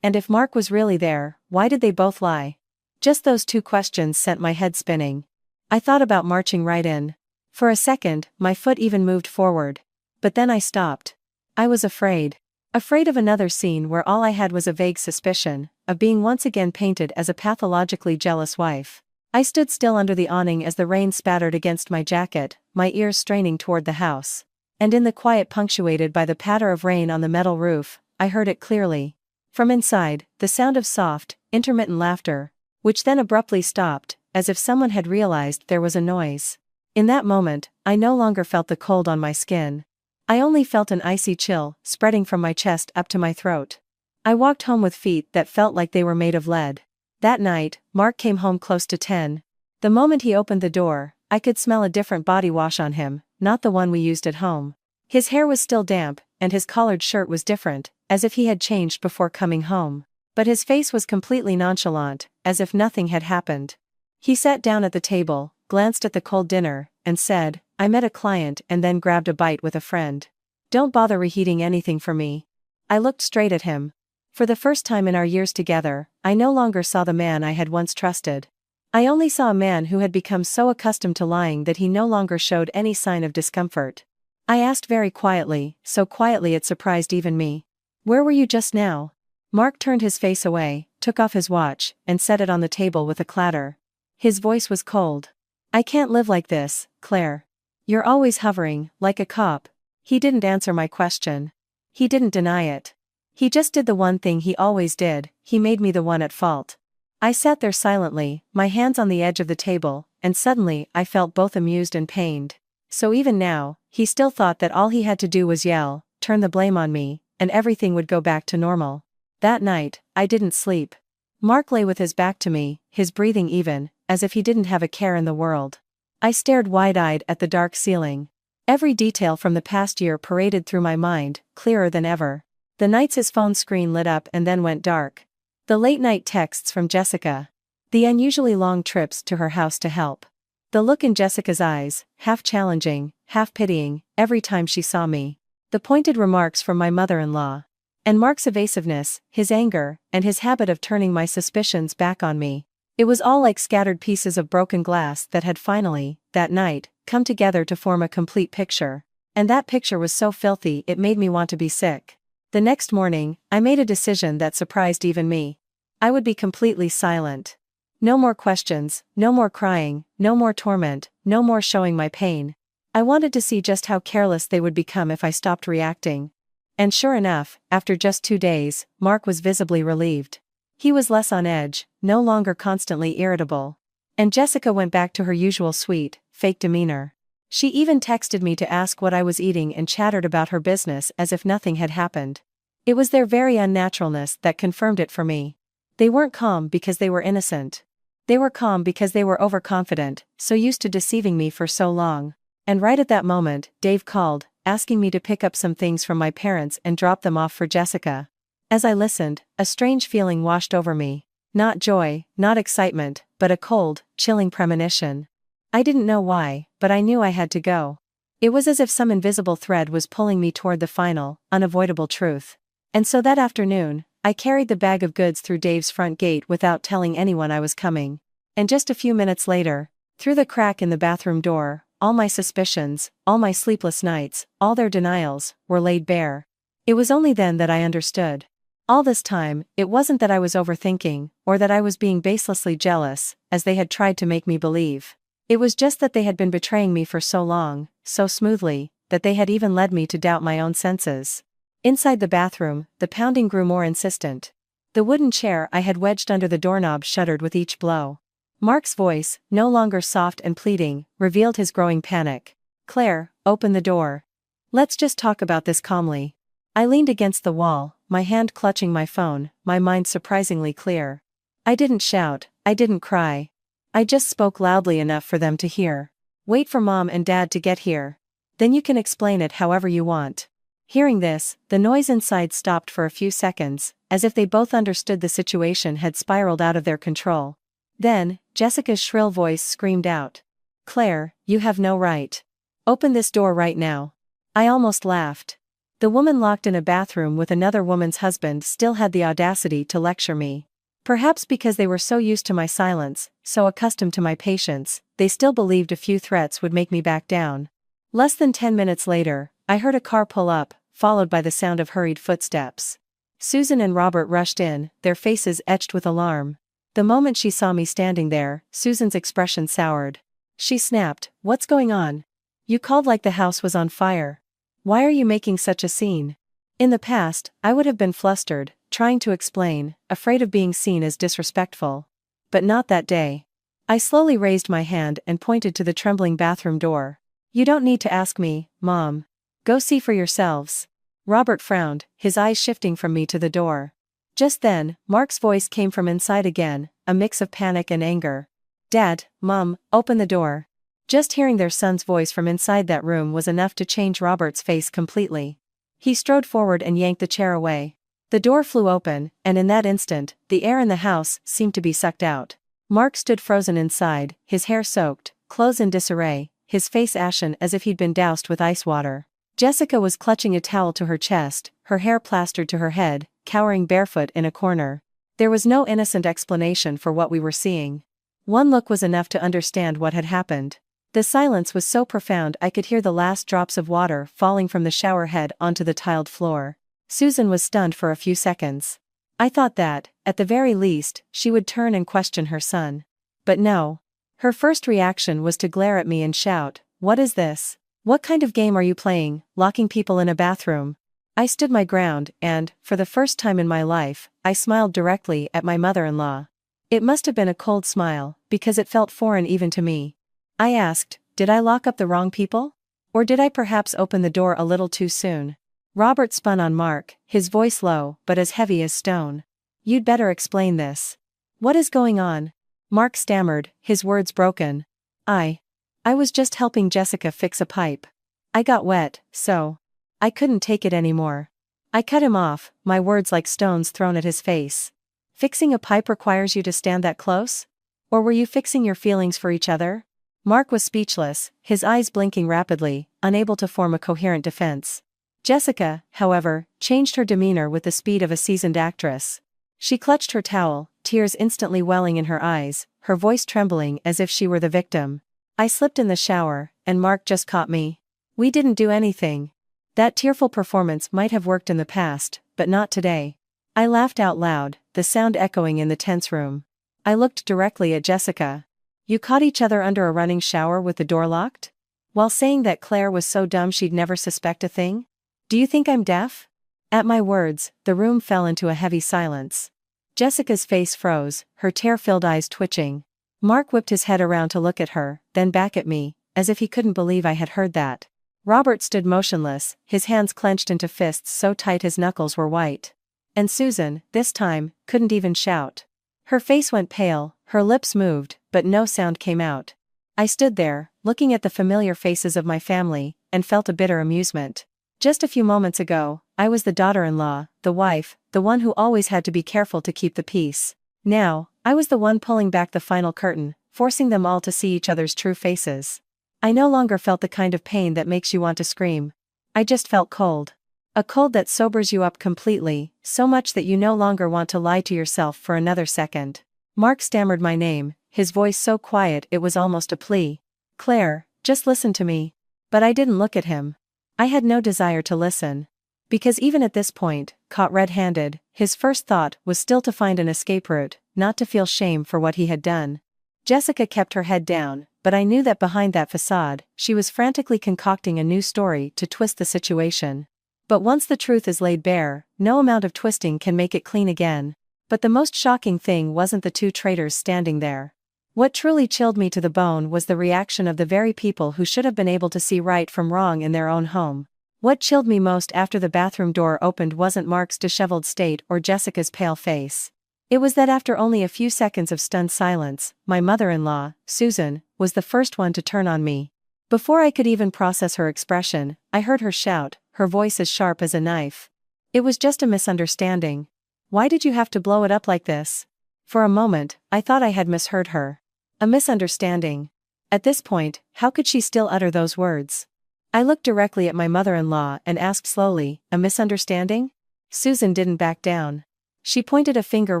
And if Mark was really there, why did they both lie? Just those 2 questions sent my head spinning. I thought about marching right in. For a second, my foot even moved forward. But then I stopped. I was afraid. Afraid of another scene where all I had was a vague suspicion, of being once again painted as a pathologically jealous wife. I stood still under the awning as the rain spattered against my jacket, my ears straining toward the house. And in the quiet punctuated by the patter of rain on the metal roof, I heard it clearly. From inside, the sound of soft, intermittent laughter, which then abruptly stopped, as if someone had realized there was a noise. In that moment, I no longer felt the cold on my skin. I only felt an icy chill, spreading from my chest up to my throat. I walked home with feet that felt like they were made of lead. That night, Mark came home close to 10. The moment he opened the door, I could smell a different body wash on him, not the one we used at home. His hair was still damp, and his collared shirt was different, as if he had changed before coming home. But his face was completely nonchalant, as if nothing had happened. He sat down at the table, glanced at the cold dinner, and said, "I met a client," and then grabbed a bite with a friend. "Don't bother reheating anything for me." I looked straight at him. For the first time in our years together, I no longer saw the man I had once trusted. I only saw a man who had become so accustomed to lying that he no longer showed any sign of discomfort. I asked very quietly, so quietly it surprised even me. "Where were you just now?" Mark turned his face away, took off his watch, and set it on the table with a clatter. His voice was cold. "I can't live like this, Claire. You're always hovering, like a cop." He didn't answer my question. He didn't deny it. He just did the one thing he always did, he made me the one at fault. I sat there silently, my hands on the edge of the table, and suddenly I felt both amused and pained. So even now, he still thought that all he had to do was yell, turn the blame on me, and everything would go back to normal. That night, I didn't sleep. Mark lay with his back to me, his breathing even, as if he didn't have a care in the world. I stared wide-eyed at the dark ceiling. Every detail from the past year paraded through my mind, clearer than ever. The nights his phone screen lit up and then went dark. The late-night texts from Jessica. The unusually long trips to her house to help. The look in Jessica's eyes, half challenging, half pitying, every time she saw me. The pointed remarks from my mother-in-law. And Mark's evasiveness, his anger, and his habit of turning my suspicions back on me. It was all like scattered pieces of broken glass that had finally, that night, come together to form a complete picture. And that picture was so filthy it made me want to be sick. The next morning, I made a decision that surprised even me. I would be completely silent. No more questions, no more crying, no more torment, no more showing my pain. I wanted to see just how careless they would become if I stopped reacting. And sure enough, after just 2 days, Mark was visibly relieved. He was less on edge, no longer constantly irritable. And Jessica went back to her usual sweet, fake demeanor. She even texted me to ask what I was eating and chattered about her business as if nothing had happened. It was their very unnaturalness that confirmed it for me. They weren't calm because they were innocent. They were calm because they were overconfident, so used to deceiving me for so long. And right at that moment, Dave called, asking me to pick up some things from my parents and drop them off for Jessica. As I listened, a strange feeling washed over me. Not joy, not excitement, but a cold, chilling premonition. I didn't know why, but I knew I had to go. It was as if some invisible thread was pulling me toward the final, unavoidable truth. And so that afternoon, I carried the bag of goods through Dave's front gate without telling anyone I was coming. And just a few minutes later, through the crack in the bathroom door, all my suspicions, all my sleepless nights, all their denials, were laid bare. It was only then that I understood. All this time, it wasn't that I was overthinking, or that I was being baselessly jealous, as they had tried to make me believe. It was just that they had been betraying me for so long, so smoothly, that they had even led me to doubt my own senses. Inside the bathroom, the pounding grew more insistent. The wooden chair I had wedged under the doorknob shuddered with each blow. Mark's voice, no longer soft and pleading, revealed his growing panic. "Claire, open the door. Let's just talk about this calmly." I leaned against the wall, my hand clutching my phone, my mind surprisingly clear. I didn't shout, I didn't cry. I just spoke loudly enough for them to hear. "Wait for Mom and Dad to get here. Then you can explain it however you want." Hearing this, the noise inside stopped for a few seconds, as if they both understood the situation had spiraled out of their control. Then, Jessica's shrill voice screamed out. "Claire, you have no right. Open this door right now." I almost laughed. The woman locked in a bathroom with another woman's husband still had the audacity to lecture me. Perhaps because they were so used to my silence, so accustomed to my patience, they still believed a few threats would make me back down. Less than 10 minutes later, I heard a car pull up, followed by the sound of hurried footsteps. Susan and Robert rushed in, their faces etched with alarm. The moment she saw me standing there, Susan's expression soured. She snapped, "What's going on? You called like the house was on fire. Why are you making such a scene?" In the past, I would have been flustered, trying to explain, afraid of being seen as disrespectful. But not that day. I slowly raised my hand and pointed to the trembling bathroom door. "You don't need to ask me, Mom. Go see for yourselves." Robert frowned, his eyes shifting from me to the door. Just then, Mark's voice came from inside again, a mix of panic and anger. "Dad, Mom, open the door. Just hearing their son's voice from inside that room was enough to change Robert's face completely. He strode forward and yanked the chair away. The door flew open, and in that instant, the air in the house seemed to be sucked out. Mark stood frozen inside, his hair soaked, clothes in disarray, his face ashen as if he'd been doused with ice water. Jessica was clutching a towel to her chest, her hair plastered to her head, cowering barefoot in a corner. There was no innocent explanation for what we were seeing. One look was enough to understand what had happened. The silence was so profound I could hear the last drops of water falling from the shower head onto the tiled floor. Susan was stunned for a few seconds. I thought that, at the very least, she would turn and question her son. But no. Her first reaction was to glare at me and shout, "What is this? What kind of game are you playing, locking people in a bathroom?" I stood my ground and, for the first time in my life, I smiled directly at my mother-in-law. It must have been a cold smile, because it felt foreign even to me. I asked, "Did I lock up the wrong people? Or did I perhaps open the door a little too soon?" Robert spun on Mark, his voice low but as heavy as stone. "You'd better explain this. What is going on?" Mark stammered, his words broken. I was just helping Jessica fix a pipe. I got wet, so I couldn't take it anymore." I cut him off, my words like stones thrown at his face. "Fixing a pipe requires you to stand that close? Or were you fixing your feelings for each other?" Mark was speechless, his eyes blinking rapidly, unable to form a coherent defense. Jessica, however, changed her demeanor with the speed of a seasoned actress. She clutched her towel, tears instantly welling in her eyes, her voice trembling as if she were the victim. "I slipped in the shower, and Mark just caught me. We didn't do anything." That tearful performance might have worked in the past, but not today. I laughed out loud, the sound echoing in the tense room. I looked directly at Jessica. "You caught each other under a running shower with the door locked? While saying that Claire was so dumb she'd never suspect a thing? Do you think I'm deaf?" At my words, the room fell into a heavy silence. Jessica's face froze, her tear-filled eyes twitching. Mark whipped his head around to look at her, then back at me, as if he couldn't believe I had heard that. Robert stood motionless, his hands clenched into fists so tight his knuckles were white. And Susan, this time, couldn't even shout. Her face went pale, her lips moved, but no sound came out. I stood there, looking at the familiar faces of my family, and felt a bitter amusement. Just a few moments ago, I was the daughter-in-law, the wife, the one who always had to be careful to keep the peace. Now, I was the one pulling back the final curtain, forcing them all to see each other's true faces. I no longer felt the kind of pain that makes you want to scream. I just felt cold. A cold that sobers you up completely, so much that you no longer want to lie to yourself for another second. Mark stammered my name, his voice so quiet it was almost a plea. "Claire, just listen to me." But I didn't look at him. I had no desire to listen. Because even at this point, caught red-handed, his first thought was still to find an escape route, not to feel shame for what he had done. Jessica kept her head down, but I knew that behind that facade, she was frantically concocting a new story to twist the situation. But once the truth is laid bare, no amount of twisting can make it clean again. But the most shocking thing wasn't the two traitors standing there. What truly chilled me to the bone was the reaction of the very people who should have been able to see right from wrong in their own home. What chilled me most after the bathroom door opened wasn't Mark's disheveled state or Jessica's pale face. It was that after only a few seconds of stunned silence, my mother-in-law, Susan, was the first one to turn on me. Before I could even process her expression, I heard her shout, her voice as sharp as a knife. "It was just a misunderstanding. Why did you have to blow it up like this?" For a moment, I thought I had misheard her. A misunderstanding. At this point, how could she still utter those words? I looked directly at my mother-in-law and asked slowly, "A misunderstanding?" Susan didn't back down. She pointed a finger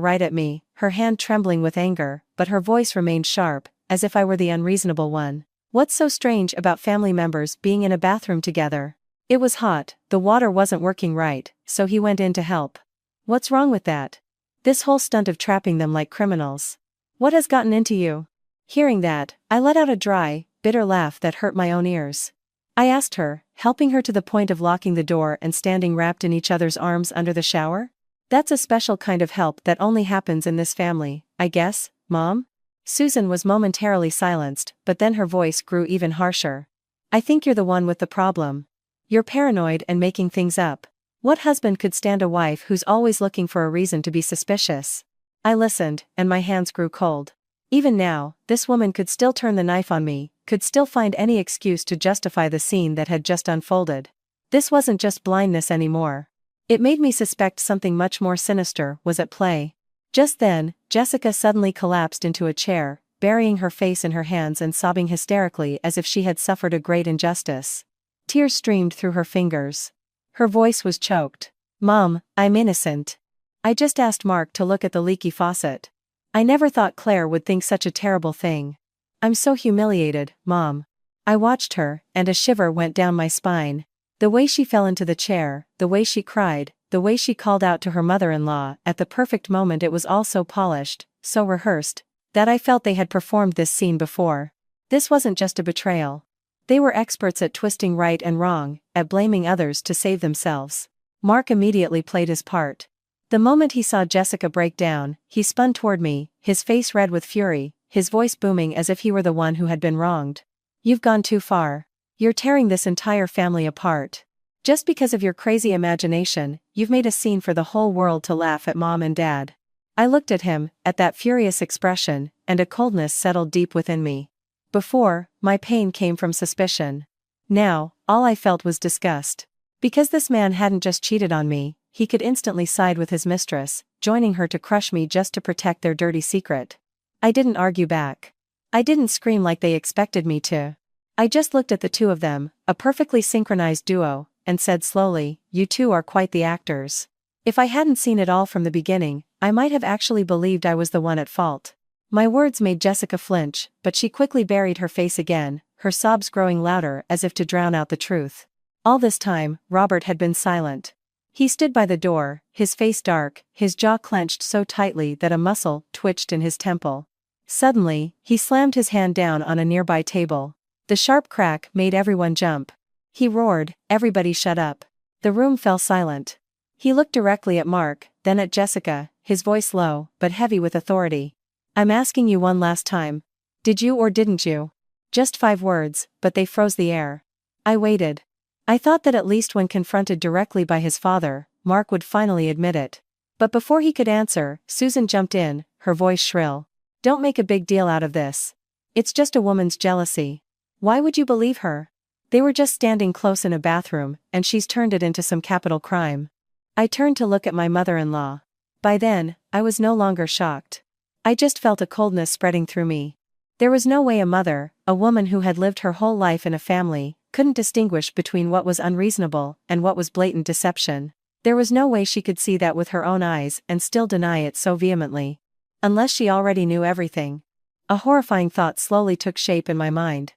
right at me, her hand trembling with anger, but her voice remained sharp, as if I were the unreasonable one. "What's so strange about family members being in a bathroom together? It was hot, the water wasn't working right, so he went in to help. What's wrong with that? This whole stunt of trapping them like criminals. What has gotten into you?" Hearing that, I let out a dry, bitter laugh that hurt my own ears. I asked her, helping her to the point of locking the door and standing wrapped in each other's arms under the shower. "That's a special kind of help that only happens in this family, I guess, Mom?" Susan was momentarily silenced, but then her voice grew even harsher. "I think you're the one with the problem. You're paranoid and making things up. What husband could stand a wife who's always looking for a reason to be suspicious?" I listened, and my hands grew cold. Even now, this woman could still turn the knife on me, could still find any excuse to justify the scene that had just unfolded. This wasn't just blindness anymore. It made me suspect something much more sinister was at play. Just then, Jessica suddenly collapsed into a chair, burying her face in her hands and sobbing hysterically as if she had suffered a great injustice. Tears streamed through her fingers. Her voice was choked. "Mom, I'm innocent. I just asked Mark to look at the leaky faucet. I never thought Claire would think such a terrible thing. I'm so humiliated, Mom." I watched her, and a shiver went down my spine. The way she fell into the chair, the way she cried, the way she called out to her mother-in-law at the perfect moment, it was all so polished, so rehearsed, that I felt they had performed this scene before. This wasn't just a betrayal. They were experts at twisting right and wrong, at blaming others to save themselves. Mark immediately played his part. The moment he saw Jessica break down, he spun toward me, his face red with fury, his voice booming as if he were the one who had been wronged. "You've gone too far. You're tearing this entire family apart. Just because of your crazy imagination, you've made a scene for the whole world to laugh at Mom and Dad." I looked at him, at that furious expression, and a coldness settled deep within me. Before, my pain came from suspicion. Now, all I felt was disgust. Because this man hadn't just cheated on me, he could instantly side with his mistress, joining her to crush me just to protect their dirty secret. I didn't argue back. I didn't scream like they expected me to. I just looked at the two of them, a perfectly synchronized duo, and said slowly, "You two are quite the actors." If I hadn't seen it all from the beginning, I might have actually believed I was the one at fault. My words made Jessica flinch, but she quickly buried her face again, her sobs growing louder as if to drown out the truth. All this time, Robert had been silent. He stood by the door, his face dark, his jaw clenched so tightly that a muscle twitched in his temple. Suddenly, he slammed his hand down on a nearby table. The sharp crack made everyone jump. He roared, "Everybody shut up." The room fell silent. He looked directly at Mark, then at Jessica, his voice low, but heavy with authority. "I'm asking you one last time. Did you or didn't you?" Just 5 words, but they froze the air. I waited. I thought that at least when confronted directly by his father, Mark would finally admit it. But before he could answer, Susan jumped in, her voice shrill. "Don't make a big deal out of this. It's just a woman's jealousy. Why would you believe her? They were just standing close in a bathroom, and she's turned it into some capital crime." I turned to look at my mother-in-law. By then, I was no longer shocked. I just felt a coldness spreading through me. There was no way a mother, a woman who had lived her whole life in a family, couldn't distinguish between what was unreasonable and what was blatant deception. There was no way she could see that with her own eyes and still deny it so vehemently. Unless she already knew everything. A horrifying thought slowly took shape in my mind.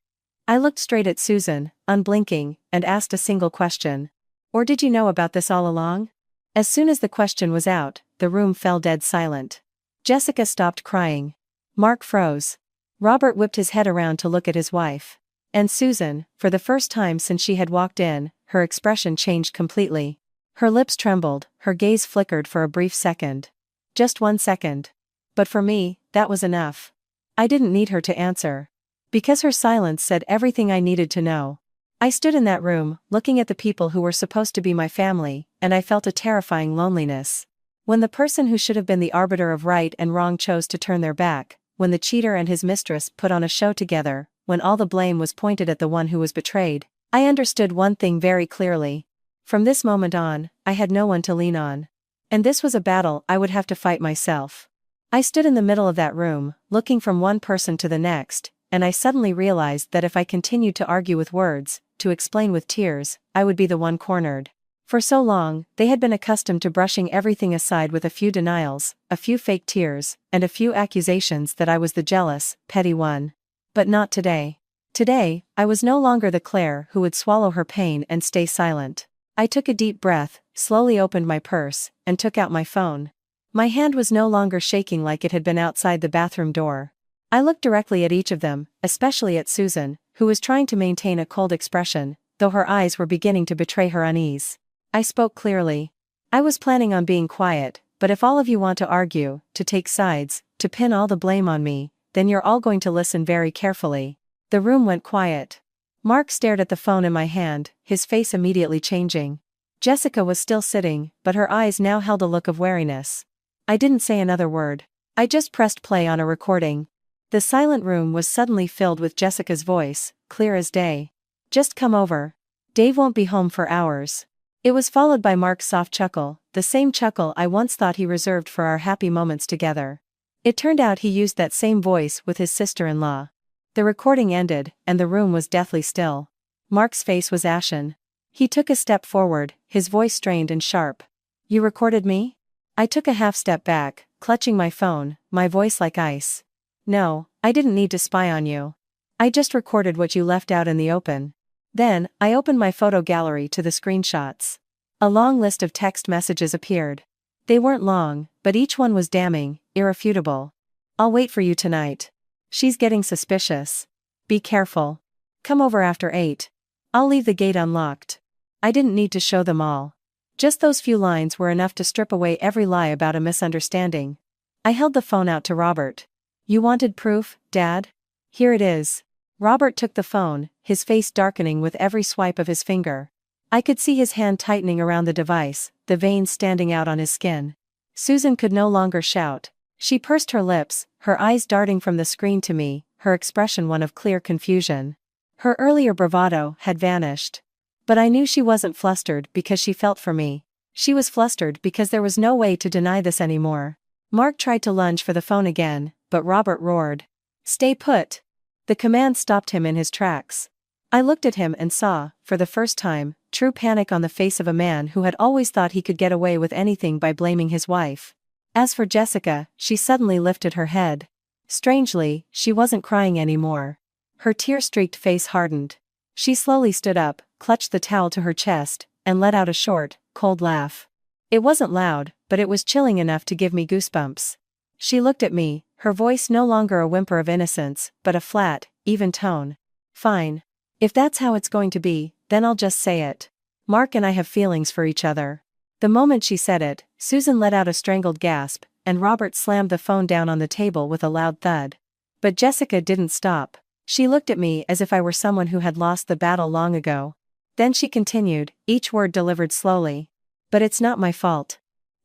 I looked straight at Susan, unblinking, and asked a single question. "Or did you know about this all along?" As soon as the question was out, the room fell dead silent. Jessica stopped crying. Mark froze. Robert whipped his head around to look at his wife. And Susan, for the first time since she had walked in, her expression changed completely. Her lips trembled, her gaze flickered for a brief second. Just 1 second. But for me, that was enough. I didn't need her to answer. Because her silence said everything I needed to know. I stood in that room, looking at the people who were supposed to be my family, and I felt a terrifying loneliness. When the person who should have been the arbiter of right and wrong chose to turn their back, when the cheater and his mistress put on a show together, when all the blame was pointed at the one who was betrayed, I understood one thing very clearly. From this moment on, I had no one to lean on. And this was a battle I would have to fight myself. I stood in the middle of that room, looking from one person to the next, and I suddenly realized that if I continued to argue with words, to explain with tears, I would be the one cornered. For so long, they had been accustomed to brushing everything aside with a few denials, a few fake tears, and a few accusations that I was the jealous, petty one. But not today. Today, I was no longer the Claire who would swallow her pain and stay silent. I took a deep breath, slowly opened my purse, and took out my phone. My hand was no longer shaking like it had been outside the bathroom door. I looked directly at each of them, especially at Susan, who was trying to maintain a cold expression, though her eyes were beginning to betray her unease. I spoke clearly. I was planning on being quiet, but if all of you want to argue, to take sides, to pin all the blame on me, then you're all going to listen very carefully. The room went quiet. Mark stared at the phone in my hand, his face immediately changing. Jessica was still sitting, but her eyes now held a look of wariness. I didn't say another word. I just pressed play on a recording. The silent room was suddenly filled with Jessica's voice, clear as day. "Just come over. Dave won't be home for hours." It was followed by Mark's soft chuckle, the same chuckle I once thought he reserved for our happy moments together. It turned out he used that same voice with his sister-in-law. The recording ended, and the room was deathly still. Mark's face was ashen. He took a step forward, his voice strained and sharp. "You recorded me?" I took a half step back, clutching my phone, my voice like ice. "No, I didn't need to spy on you. I just recorded what you left out in the open." Then, I opened my photo gallery to the screenshots. A long list of text messages appeared. They weren't long, but each one was damning, irrefutable. "I'll wait for you tonight. She's getting suspicious. Be careful. Come over after 8. I'll leave the gate unlocked." I didn't need to show them all. Just those few lines were enough to strip away every lie about a misunderstanding. I held the phone out to Robert. "You wanted proof, Dad? Here it is." Robert took the phone, his face darkening with every swipe of his finger. I could see his hand tightening around the device, the veins standing out on his skin. Susan could no longer shout. She pursed her lips, her eyes darting from the screen to me, her expression one of clear confusion. Her earlier bravado had vanished. But I knew she wasn't flustered because she felt for me. She was flustered because there was no way to deny this anymore. Mark tried to lunge for the phone again, but Robert roared. "Stay put." The command stopped him in his tracks. I looked at him and saw, for the first time, true panic on the face of a man who had always thought he could get away with anything by blaming his wife. As for Jessica, she suddenly lifted her head. Strangely, she wasn't crying anymore. Her tear-streaked face hardened. She slowly stood up, clutched the towel to her chest, and let out a short, cold laugh. It wasn't loud, but it was chilling enough to give me goosebumps. She looked at me, her voice no longer a whimper of innocence, but a flat, even tone. "Fine. If that's how it's going to be, then I'll just say it. Mark and I have feelings for each other." The moment she said it, Susan let out a strangled gasp, and Robert slammed the phone down on the table with a loud thud. But Jessica didn't stop. She looked at me as if I were someone who had lost the battle long ago. Then she continued, each word delivered slowly. "But it's not my fault."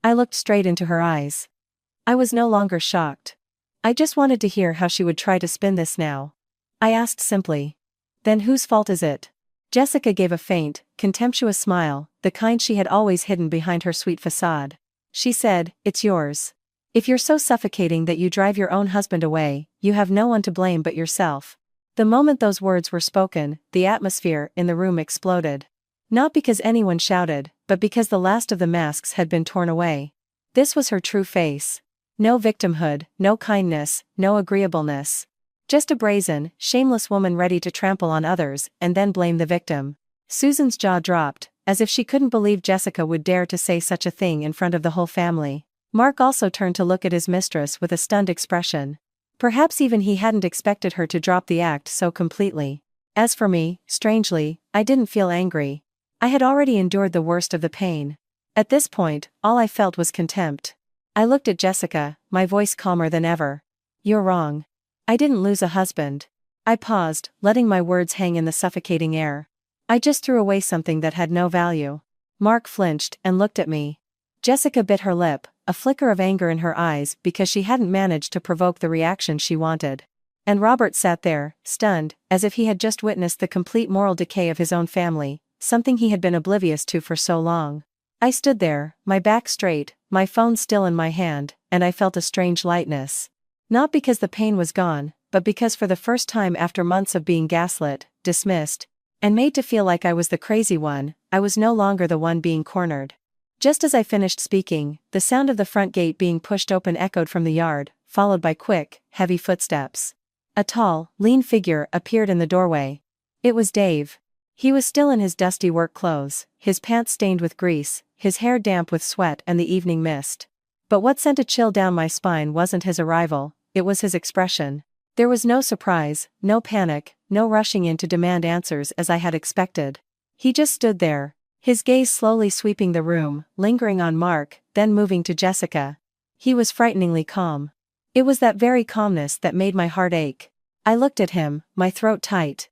I looked straight into her eyes. I was no longer shocked. I just wanted to hear how she would try to spin this now. I asked simply. "Then whose fault is it?" Jessica gave a faint, contemptuous smile, the kind she had always hidden behind her sweet facade. She said, "It's yours. If you're so suffocating that you drive your own husband away, you have no one to blame but yourself." The moment those words were spoken, the atmosphere in the room exploded. Not because anyone shouted, but because the last of the masks had been torn away. This was her true face. No victimhood, no kindness, no agreeableness. Just a brazen, shameless woman ready to trample on others and then blame the victim. Susan's jaw dropped, as if she couldn't believe Jessica would dare to say such a thing in front of the whole family. Mark also turned to look at his mistress with a stunned expression. Perhaps even he hadn't expected her to drop the act so completely. As for me, strangely, I didn't feel angry. I had already endured the worst of the pain. At this point, all I felt was contempt. I looked at Jessica, my voice calmer than ever. "You're wrong. I didn't lose a husband." I paused, letting my words hang in the suffocating air. "I just threw away something that had no value." Mark flinched and looked at me. Jessica bit her lip, a flicker of anger in her eyes because she hadn't managed to provoke the reaction she wanted. And Robert sat there, stunned, as if he had just witnessed the complete moral decay of his own family, something he had been oblivious to for so long. I stood there, my back straight, my phone still in my hand, and I felt a strange lightness. Not because the pain was gone, but because for the first time after months of being gaslit, dismissed, and made to feel like I was the crazy one, I was no longer the one being cornered. Just as I finished speaking, the sound of the front gate being pushed open echoed from the yard, followed by quick, heavy footsteps. A tall, lean figure appeared in the doorway. It was Dave. He was still in his dusty work clothes, his pants stained with grease, his hair damp with sweat and the evening mist. But what sent a chill down my spine wasn't his arrival, it was his expression. There was no surprise, no panic, no rushing in to demand answers as I had expected. He just stood there, his gaze slowly sweeping the room, lingering on Mark, then moving to Jessica. He was frighteningly calm. It was that very calmness that made my heart ache. I looked at him, my throat tight.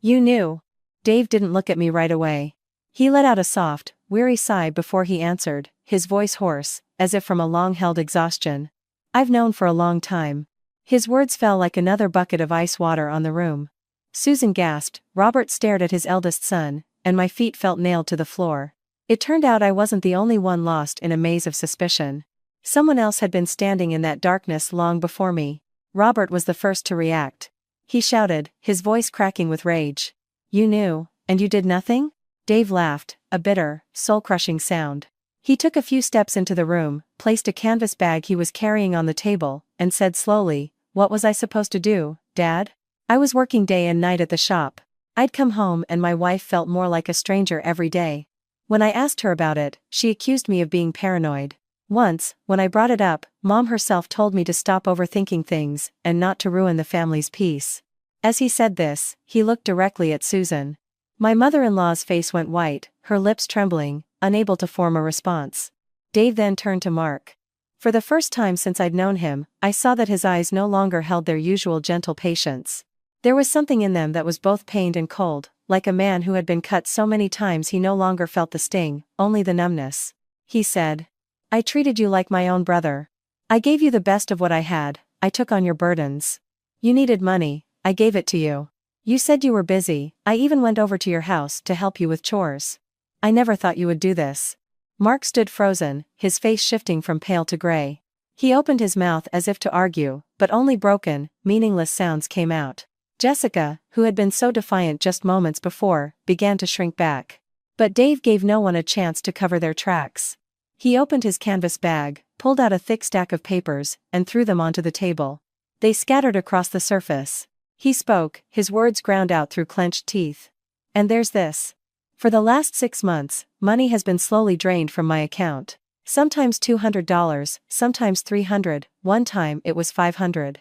"You knew?" Dave didn't look at me right away. He let out a soft, weary sigh before he answered, his voice hoarse, as if from a long-held exhaustion. "I've known for a long time. His words fell like another bucket of ice water on the room. Susan gasped, Robert stared at his eldest son, and my feet felt nailed to the floor. It turned out I wasn't the only one lost in a maze of suspicion. Someone else had been standing in that darkness long before me. Robert was the first to react. He shouted, his voice cracking with rage. You knew, and you did nothing? Dave laughed, a bitter, soul-crushing sound. He took a few steps into the room, placed a canvas bag he was carrying on the table, and said slowly, What was I supposed to do, Dad? I was working day and night at the shop. I'd come home and my wife felt more like a stranger every day. When I asked her about it, she accused me of being paranoid. Once, when I brought it up, Mom herself told me to stop overthinking things and not to ruin the family's peace. As he said this, he looked directly at Susan. My mother-in-law's face went white, her lips trembling, unable to form a response. Dave then turned to Mark. For the first time since I'd known him, I saw that his eyes no longer held their usual gentle patience. There was something in them that was both pained and cold, like a man who had been cut so many times he no longer felt the sting, only the numbness. He said, I treated you like my own brother. I gave you the best of what I had, I took on your burdens. You needed money, I gave it to you. You said you were busy, I even went over to your house to help you with chores. I never thought you would do this. Mark stood frozen, his face shifting from pale to gray. He opened his mouth as if to argue, but only broken, meaningless sounds came out. Jessica, who had been so defiant just moments before, began to shrink back. But Dave gave no one a chance to cover their tracks. He opened his canvas bag, pulled out a thick stack of papers, and threw them onto the table. They scattered across the surface. He spoke, his words ground out through clenched teeth. And there's this. For the last 6 months, money has been slowly drained from my account. Sometimes $200, sometimes $300, one time it was $500.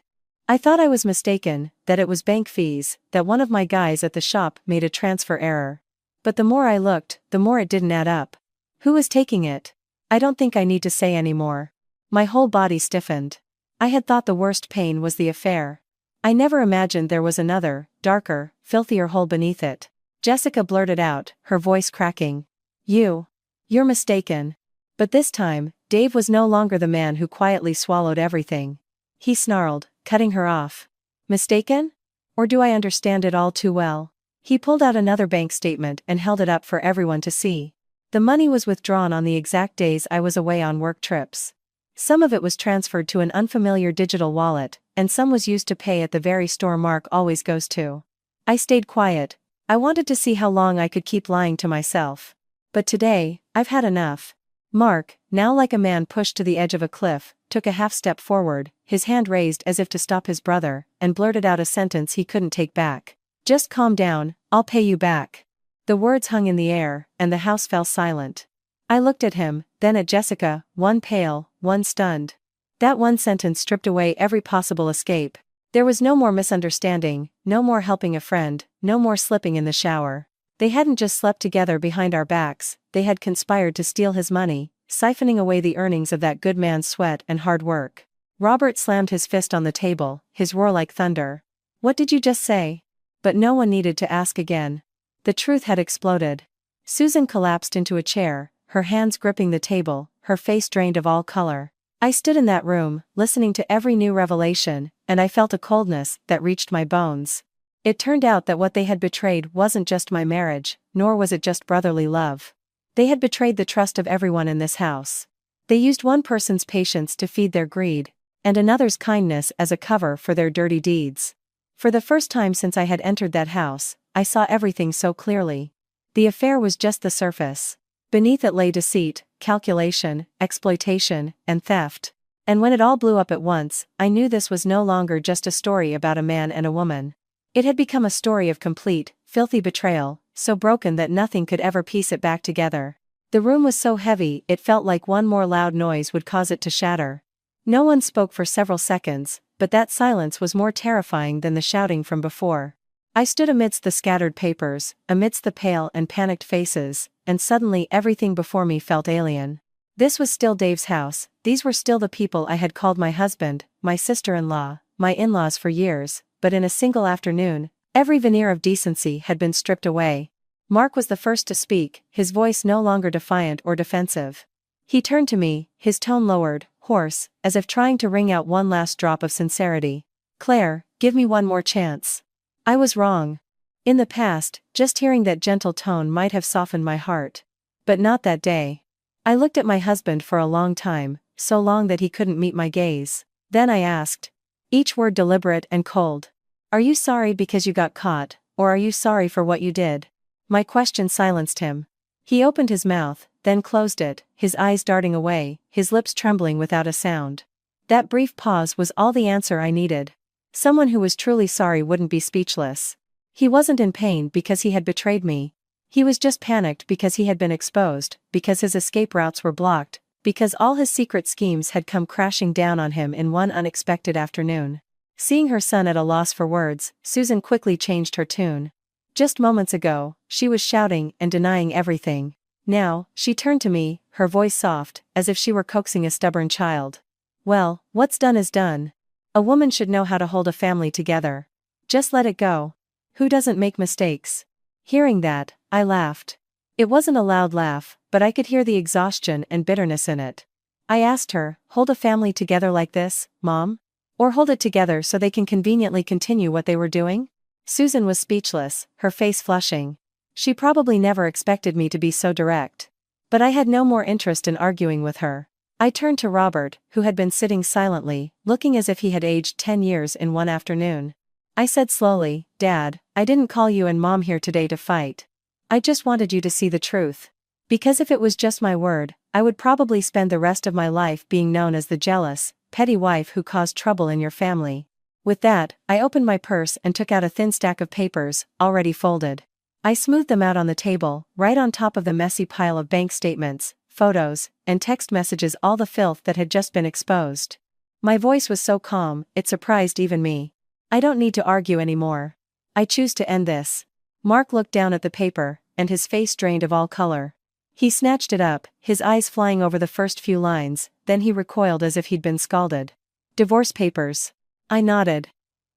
I thought I was mistaken, that it was bank fees, that one of my guys at the shop made a transfer error. But the more I looked, the more it didn't add up. Who was taking it? I don't think I need to say anymore. My whole body stiffened. I had thought the worst pain was the affair. I never imagined there was another, darker, filthier hole beneath it. Jessica blurted out, her voice cracking. You're mistaken. But this time, Dave was no longer the man who quietly swallowed everything. He snarled, cutting her off. Mistaken? Or do I understand it all too well? He pulled out another bank statement and held it up for everyone to see. The money was withdrawn on the exact days I was away on work trips. Some of it was transferred to an unfamiliar digital wallet, and some was used to pay at the very store Mark always goes to. I stayed quiet. I wanted to see how long I could keep lying to myself. But today, I've had enough. Mark, now like a man pushed to the edge of a cliff, took a half step forward, his hand raised as if to stop his brother, and blurted out a sentence he couldn't take back. Just calm down, I'll pay you back. The words hung in the air, and the house fell silent. I looked at him, then at Jessica, one pale, one stunned. That one sentence stripped away every possible escape. There was no more misunderstanding, no more helping a friend, no more slipping in the shower. They hadn't just slept together behind our backs, they had conspired to steal his money, siphoning away the earnings of that good man's sweat and hard work. Robert slammed his fist on the table, his roar like thunder. What did you just say? But no one needed to ask again. The truth had exploded. Susan collapsed into a chair, her hands gripping the table, her face drained of all color. I stood in that room, listening to every new revelation, and I felt a coldness that reached my bones. It turned out that what they had betrayed wasn't just my marriage, nor was it just brotherly love. They had betrayed the trust of everyone in this house. They used one person's patience to feed their greed, and another's kindness as a cover for their dirty deeds. For the first time since I had entered that house, I saw everything so clearly. The affair was just the surface. Beneath it lay deceit, calculation, exploitation, and theft. And when it all blew up at once, I knew this was no longer just a story about a man and a woman. It had become a story of complete, filthy betrayal, so broken that nothing could ever piece it back together. The room was so heavy it felt like one more loud noise would cause it to shatter. No one spoke for several seconds, but that silence was more terrifying than the shouting from before. I stood amidst the scattered papers, amidst the pale and panicked faces, and suddenly everything before me felt alien. This was still Dave's house, these were still the people I had called my husband, my sister-in-law, my in-laws for years, but in a single afternoon, every veneer of decency had been stripped away. Mark was the first to speak, his voice no longer defiant or defensive. He turned to me, his tone lowered, hoarse, as if trying to wring out one last drop of sincerity. Claire, give me one more chance. I was wrong. In the past, just hearing that gentle tone might have softened my heart. But not that day. I looked at my husband for a long time, so long that he couldn't meet my gaze. Then I asked. Each word deliberate and cold. Are you sorry because you got caught, or are you sorry for what you did? My question silenced him. He opened his mouth, then closed it, his eyes darting away, his lips trembling without a sound. That brief pause was all the answer I needed. Someone who was truly sorry wouldn't be speechless. He wasn't in pain because he had betrayed me. He was just panicked because he had been exposed, because his escape routes were blocked, because all his secret schemes had come crashing down on him in one unexpected afternoon. Seeing her son at a loss for words, Susan quickly changed her tune. Just moments ago, she was shouting and denying everything. Now, she turned to me, her voice soft, as if she were coaxing a stubborn child. Well, what's done is done. A woman should know how to hold a family together. Just let it go. Who doesn't make mistakes? Hearing that, I laughed. It wasn't a loud laugh, but I could hear the exhaustion and bitterness in it. I asked her, hold a family together like this, Mom? Or hold it together so they can conveniently continue what they were doing? Susan was speechless, her face flushing. She probably never expected me to be so direct. But I had no more interest in arguing with her. I turned to Robert, who had been sitting silently, looking as if he had aged 10 years in one afternoon. I said slowly, Dad, I didn't call you and Mom here today to fight. I just wanted you to see the truth. Because if it was just my word, I would probably spend the rest of my life being known as the jealous, petty wife who caused trouble in your family. With that, I opened my purse and took out a thin stack of papers, already folded. I smoothed them out on the table, right on top of the messy pile of bank statements, photos, and text messages, all the filth that had just been exposed. My voice was so calm, it surprised even me. I don't need to argue anymore. I choose to end this. Mark looked down at the paper, and his face drained of all color. He snatched it up, his eyes flying over the first few lines, then he recoiled as if he'd been scalded. Divorce papers. I nodded.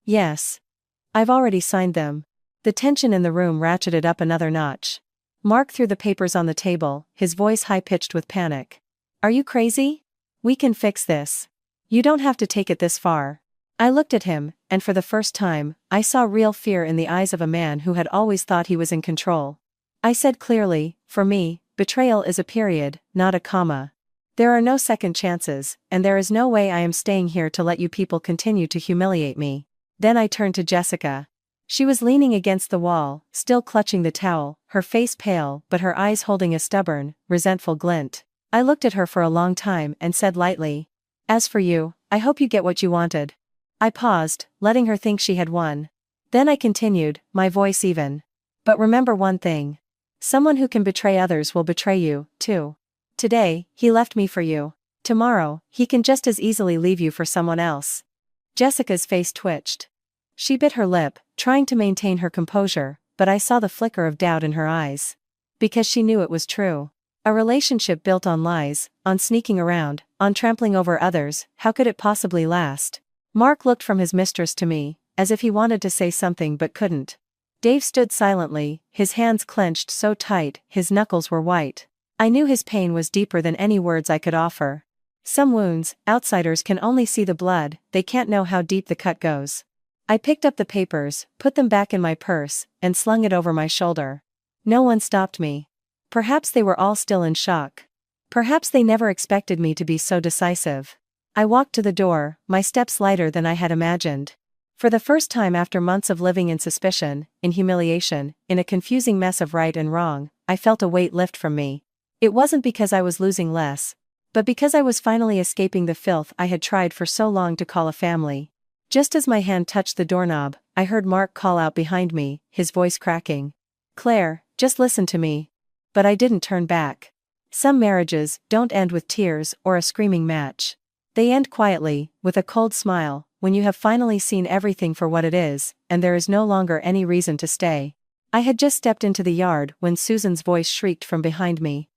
Yes. I've already signed them. The tension in the room ratcheted up another notch. Mark threw the papers on the table, his voice high-pitched with panic. Are you crazy? We can fix this. You don't have to take it this far. I looked at him, and for the first time, I saw real fear in the eyes of a man who had always thought he was in control. I said clearly, for me, betrayal is a period, not a comma. There are no second chances, and there is no way I am staying here to let you people continue to humiliate me. Then I turned to Jessica. She was leaning against the wall, still clutching the towel, her face pale but her eyes holding a stubborn, resentful glint. I looked at her for a long time and said lightly, As for you, I hope you get what you wanted. I paused, letting her think she had won. Then I continued, my voice even. But remember one thing. Someone who can betray others will betray you, too. Today, he left me for you. Tomorrow, he can just as easily leave you for someone else. Jessica's face twitched. She bit her lip, trying to maintain her composure, but I saw the flicker of doubt in her eyes. Because she knew it was true. A relationship built on lies, on sneaking around, on trampling over others, how could it possibly last? Mark looked from his mistress to me, as if he wanted to say something but couldn't. Dave stood silently, his hands clenched so tight, his knuckles were white. I knew his pain was deeper than any words I could offer. Some wounds, outsiders can only see the blood, they can't know how deep the cut goes. I picked up the papers, put them back in my purse, and slung it over my shoulder. No one stopped me. Perhaps they were all still in shock. Perhaps they never expected me to be so decisive. I walked to the door, my steps lighter than I had imagined. For the first time after months of living in suspicion, in humiliation, in a confusing mess of right and wrong, I felt a weight lift from me. It wasn't because I was losing less, but because I was finally escaping the filth I had tried for so long to call a family. Just as my hand touched the doorknob, I heard Mark call out behind me, his voice cracking. Claire, just listen to me. But I didn't turn back. Some marriages don't end with tears or a screaming match. They end quietly, with a cold smile, when you have finally seen everything for what it is, and there is no longer any reason to stay. I had just stepped into the yard when Susan's voice shrieked from behind me.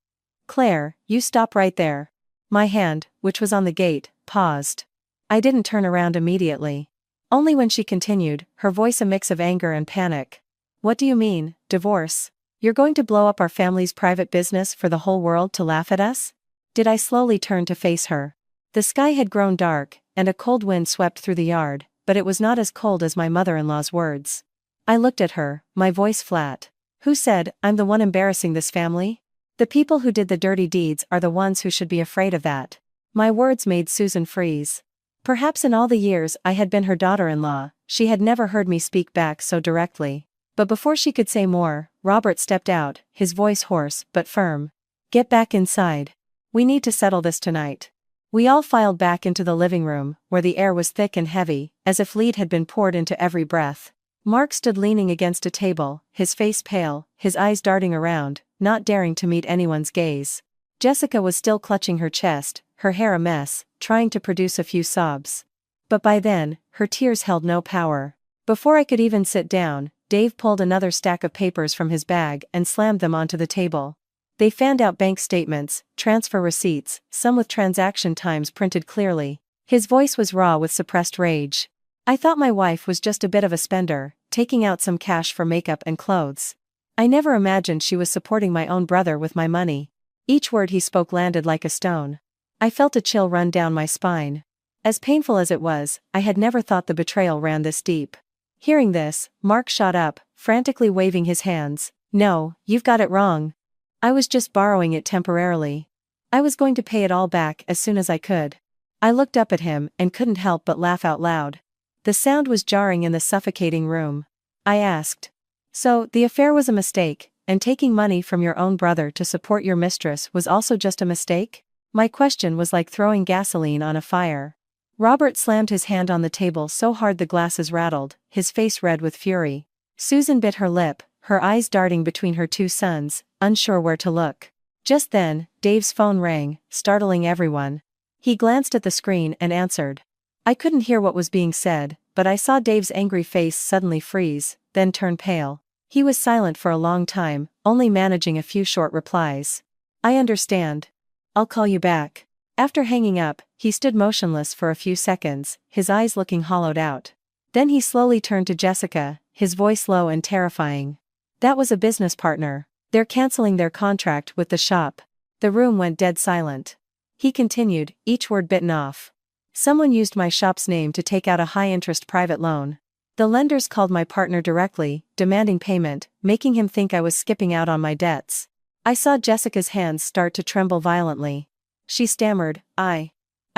Claire, you stop right there. My hand, which was on the gate, paused. I didn't turn around immediately. Only when she continued, her voice a mix of anger and panic. What do you mean, divorce? You're going to blow up our family's private business for the whole world to laugh at us? I slowly turned to face her. The sky had grown dark, and a cold wind swept through the yard, but it was not as cold as my mother-in-law's words. I looked at her, my voice flat. Who said I'm the one embarrassing this family? The people who did the dirty deeds are the ones who should be afraid of that. My words made Susan freeze. Perhaps in all the years I had been her daughter-in-law, she had never heard me speak back so directly. But before she could say more, Robert stepped out, his voice hoarse but firm. Get back inside. We need to settle this tonight. We all filed back into the living room, where the air was thick and heavy, as if lead had been poured into every breath. Mark stood leaning against a table, his face pale, his eyes darting around, not daring to meet anyone's gaze. Jessica was still clutching her chest, her hair a mess, trying to produce a few sobs. But by then, her tears held no power. Before I could even sit down, Dave pulled another stack of papers from his bag and slammed them onto the table. They fanned out bank statements, transfer receipts, some with transaction times printed clearly. His voice was raw with suppressed rage. I thought my wife was just a bit of a spender, taking out some cash for makeup and clothes. I never imagined she was supporting my own brother with my money. Each word he spoke landed like a stone. I felt a chill run down my spine. As painful as it was, I had never thought the betrayal ran this deep. Hearing this, Mark shot up, frantically waving his hands. No, you've got it wrong. I was just borrowing it temporarily. I was going to pay it all back as soon as I could. I looked up at him and couldn't help but laugh out loud. The sound was jarring in the suffocating room. I asked. So, the affair was a mistake, and taking money from your own brother to support your mistress was also just a mistake? My question was like throwing gasoline on a fire. Robert slammed his hand on the table so hard the glasses rattled, his face red with fury. Susan bit her lip, her eyes darting between her two sons, unsure where to look. Just then, Dave's phone rang, startling everyone. He glanced at the screen and answered. I couldn't hear what was being said, but I saw Dave's angry face suddenly freeze, then turn pale. He was silent for a long time, only managing a few short replies. I understand. I'll call you back. After hanging up, he stood motionless for a few seconds, his eyes looking hollowed out. Then he slowly turned to Jessica, his voice low and terrifying. That was a business partner. They're canceling their contract with the shop. The room went dead silent. He continued, each word bitten off. Someone used my shop's name to take out a high-interest private loan. The lenders called my partner directly, demanding payment, making him think I was skipping out on my debts. I saw Jessica's hands start to tremble violently. She stammered, I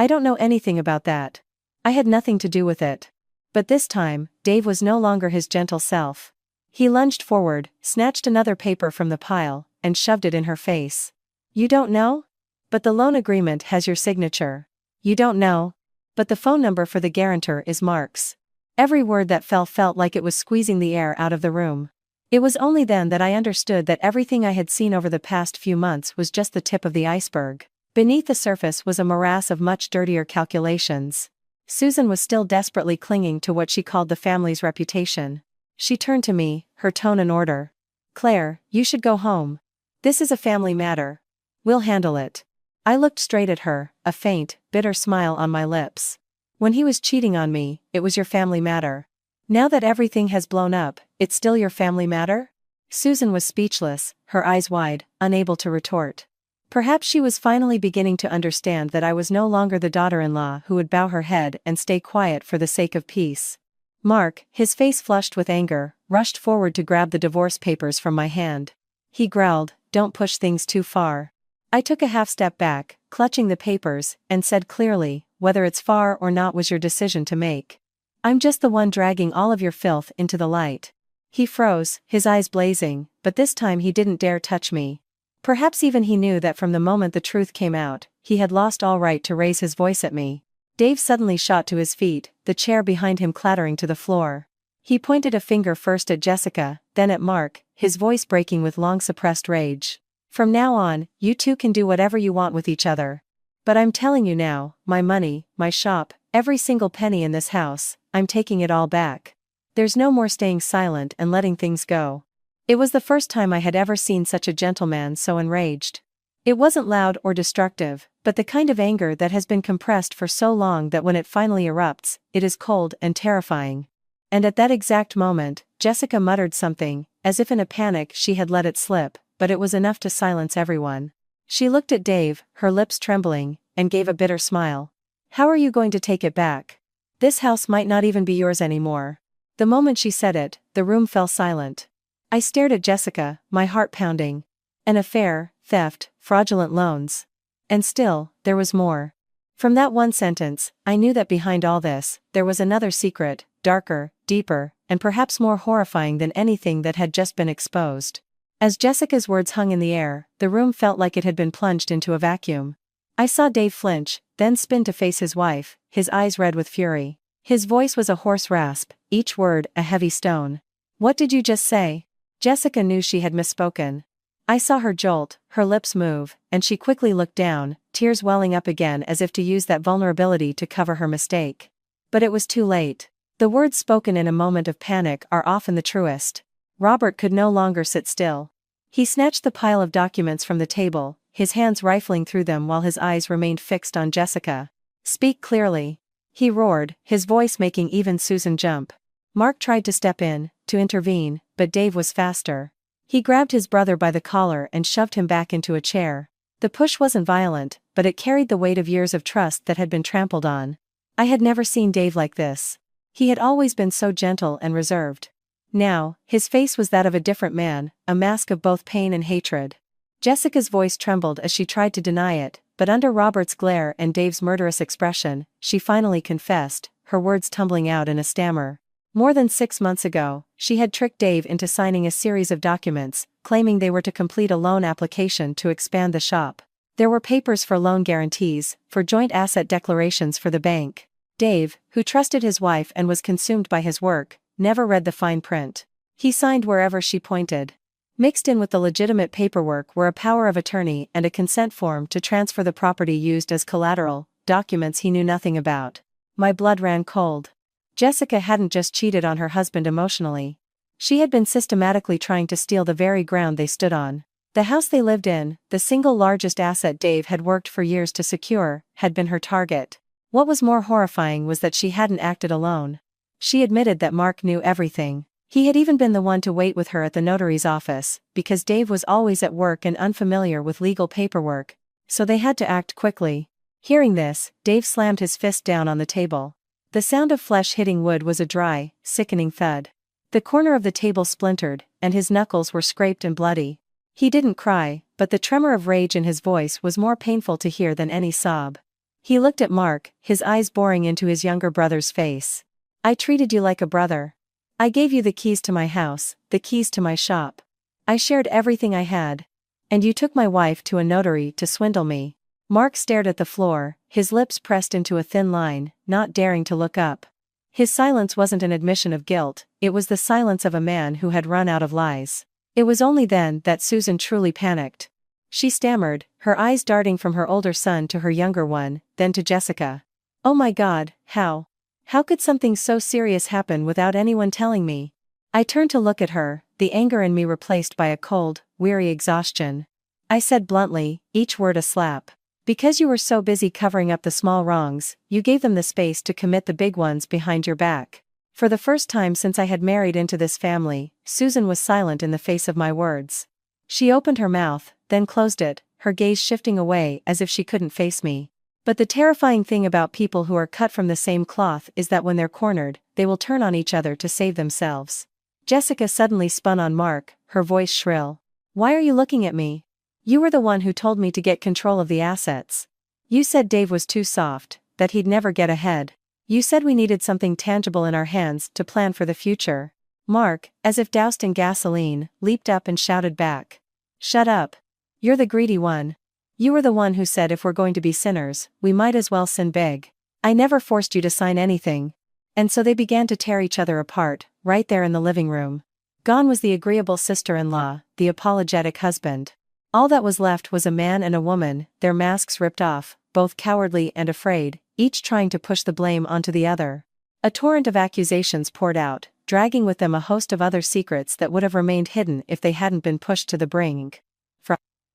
don't know anything about that. I had nothing to do with it. But this time, Dave was no longer his gentle self. He lunged forward, snatched another paper from the pile, and shoved it in her face. You don't know? But the loan agreement has your signature. You don't know? But the phone number for the guarantor is Mark's. Every word that felt like it was squeezing the air out of the room. It was only then that I understood that everything I had seen over the past few months was just the tip of the iceberg. Beneath the surface was a morass of much dirtier calculations. Susan was still desperately clinging to what she called the family's reputation. She turned to me, her tone an order. Claire, you should go home. This is a family matter. We'll handle it. I looked straight at her, a faint, bitter smile on my lips. When he was cheating on me, it was your family matter. Now that everything has blown up, it's still your family matter? Susan was speechless, her eyes wide, unable to retort. Perhaps she was finally beginning to understand that I was no longer the daughter-in-law who would bow her head and stay quiet for the sake of peace. Mark, his face flushed with anger, rushed forward to grab the divorce papers from my hand. He growled, "Don't push things too far." I took a half step back, clutching the papers, and said clearly, "Whether it's far or not was your decision to make. I'm just the one dragging all of your filth into the light." He froze, his eyes blazing, but this time he didn't dare touch me. Perhaps even he knew that from the moment the truth came out, he had lost all right to raise his voice at me. Dave suddenly shot to his feet, the chair behind him clattering to the floor. He pointed a finger first at Jessica, then at Mark, his voice breaking with long-suppressed rage. "From now on, you two can do whatever you want with each other. But I'm telling you now, my money, my shop, every single penny in this house, I'm taking it all back. There's no more staying silent and letting things go." It was the first time I had ever seen such a gentleman so enraged. It wasn't loud or destructive, but the kind of anger that has been compressed for so long that when it finally erupts, it is cold and terrifying. And at that exact moment, Jessica muttered something, as if in a panic she had let it slip, but it was enough to silence everyone. She looked at Dave, her lips trembling, and gave a bitter smile. "How are you going to take it back?" This house might not even be yours anymore. The moment she said it, the room fell silent. I stared at Jessica, my heart pounding. An affair, theft, fraudulent loans. And still, there was more. From that one sentence, I knew that behind all this, there was another secret, darker, deeper, and perhaps more horrifying than anything that had just been exposed. As Jessica's words hung in the air, the room felt like it had been plunged into a vacuum. I saw Dave flinch, then spin to face his wife, his eyes red with fury. His voice was a hoarse rasp, each word a heavy stone. "What did you just say?" Jessica knew she had misspoken. I saw her jolt, her lips move, and she quickly looked down, tears welling up again as if to use that vulnerability to cover her mistake. But it was too late. The words spoken in a moment of panic are often the truest. Robert could no longer sit still. He snatched the pile of documents from the table, his hands rifling through them while his eyes remained fixed on Jessica. "Speak clearly," he roared, his voice making even Susan jump. Mark tried to step in, to intervene, but Dave was faster. He grabbed his brother by the collar and shoved him back into a chair. The push wasn't violent, but it carried the weight of years of trust that had been trampled on. I had never seen Dave like this. He had always been so gentle and reserved. Now, his face was that of a different man, a mask of both pain and hatred. Jessica's voice trembled as she tried to deny it, but under Robert's glare and Dave's murderous expression, she finally confessed, her words tumbling out in a stammer. More than 6 months ago, she had tricked Dave into signing a series of documents, claiming they were to complete a loan application to expand the shop. There were papers for loan guarantees, for joint asset declarations for the bank. Dave, who trusted his wife and was consumed by his work, never read the fine print. He signed wherever she pointed. Mixed in with the legitimate paperwork were a power of attorney and a consent form to transfer the property used as collateral, documents he knew nothing about. My blood ran cold. Jessica hadn't just cheated on her husband emotionally. She had been systematically trying to steal the very ground they stood on. The house they lived in, the single largest asset Dave had worked for years to secure, had been her target. What was more horrifying was that she hadn't acted alone. She admitted that Mark knew everything. He had even been the one to wait with her at the notary's office, because Dave was always at work and unfamiliar with legal paperwork. So they had to act quickly. Hearing this, Dave slammed his fist down on the table. The sound of flesh hitting wood was a dry, sickening thud. The corner of the table splintered, and his knuckles were scraped and bloody. He didn't cry, but the tremor of rage in his voice was more painful to hear than any sob. He looked at Mark, his eyes boring into his younger brother's face. "I treated you like a brother. I gave you the keys to my house, the keys to my shop. I shared everything I had. And you took my wife to a notary to swindle me." Mark stared at the floor, his lips pressed into a thin line, not daring to look up. His silence wasn't an admission of guilt, it was the silence of a man who had run out of lies. It was only then that Susan truly panicked. She stammered, her eyes darting from her older son to her younger one, then to Jessica. "Oh my God, how? How could something so serious happen without anyone telling me?" I turned to look at her, the anger in me replaced by a cold, weary exhaustion. I said bluntly, each word a slap. "Because you were so busy covering up the small wrongs, you gave them the space to commit the big ones behind your back." For the first time since I had married into this family, Susan was silent in the face of my words. She opened her mouth, then closed it, her gaze shifting away as if she couldn't face me. But the terrifying thing about people who are cut from the same cloth is that when they're cornered, they will turn on each other to save themselves. Jessica suddenly spun on Mark, her voice shrill. "Why are you looking at me? You were the one who told me to get control of the assets. You said Dave was too soft, that he'd never get ahead. You said we needed something tangible in our hands to plan for the future." Mark, as if doused in gasoline, leaped up and shouted back. "Shut up. You're the greedy one. You were the one who said if we're going to be sinners, we might as well sin big. I never forced you to sign anything." And so they began to tear each other apart, right there in the living room. Gone was the agreeable sister-in-law, the apologetic husband. All that was left was a man and a woman, their masks ripped off, both cowardly and afraid, each trying to push the blame onto the other. A torrent of accusations poured out, dragging with them a host of other secrets that would have remained hidden if they hadn't been pushed to the brink.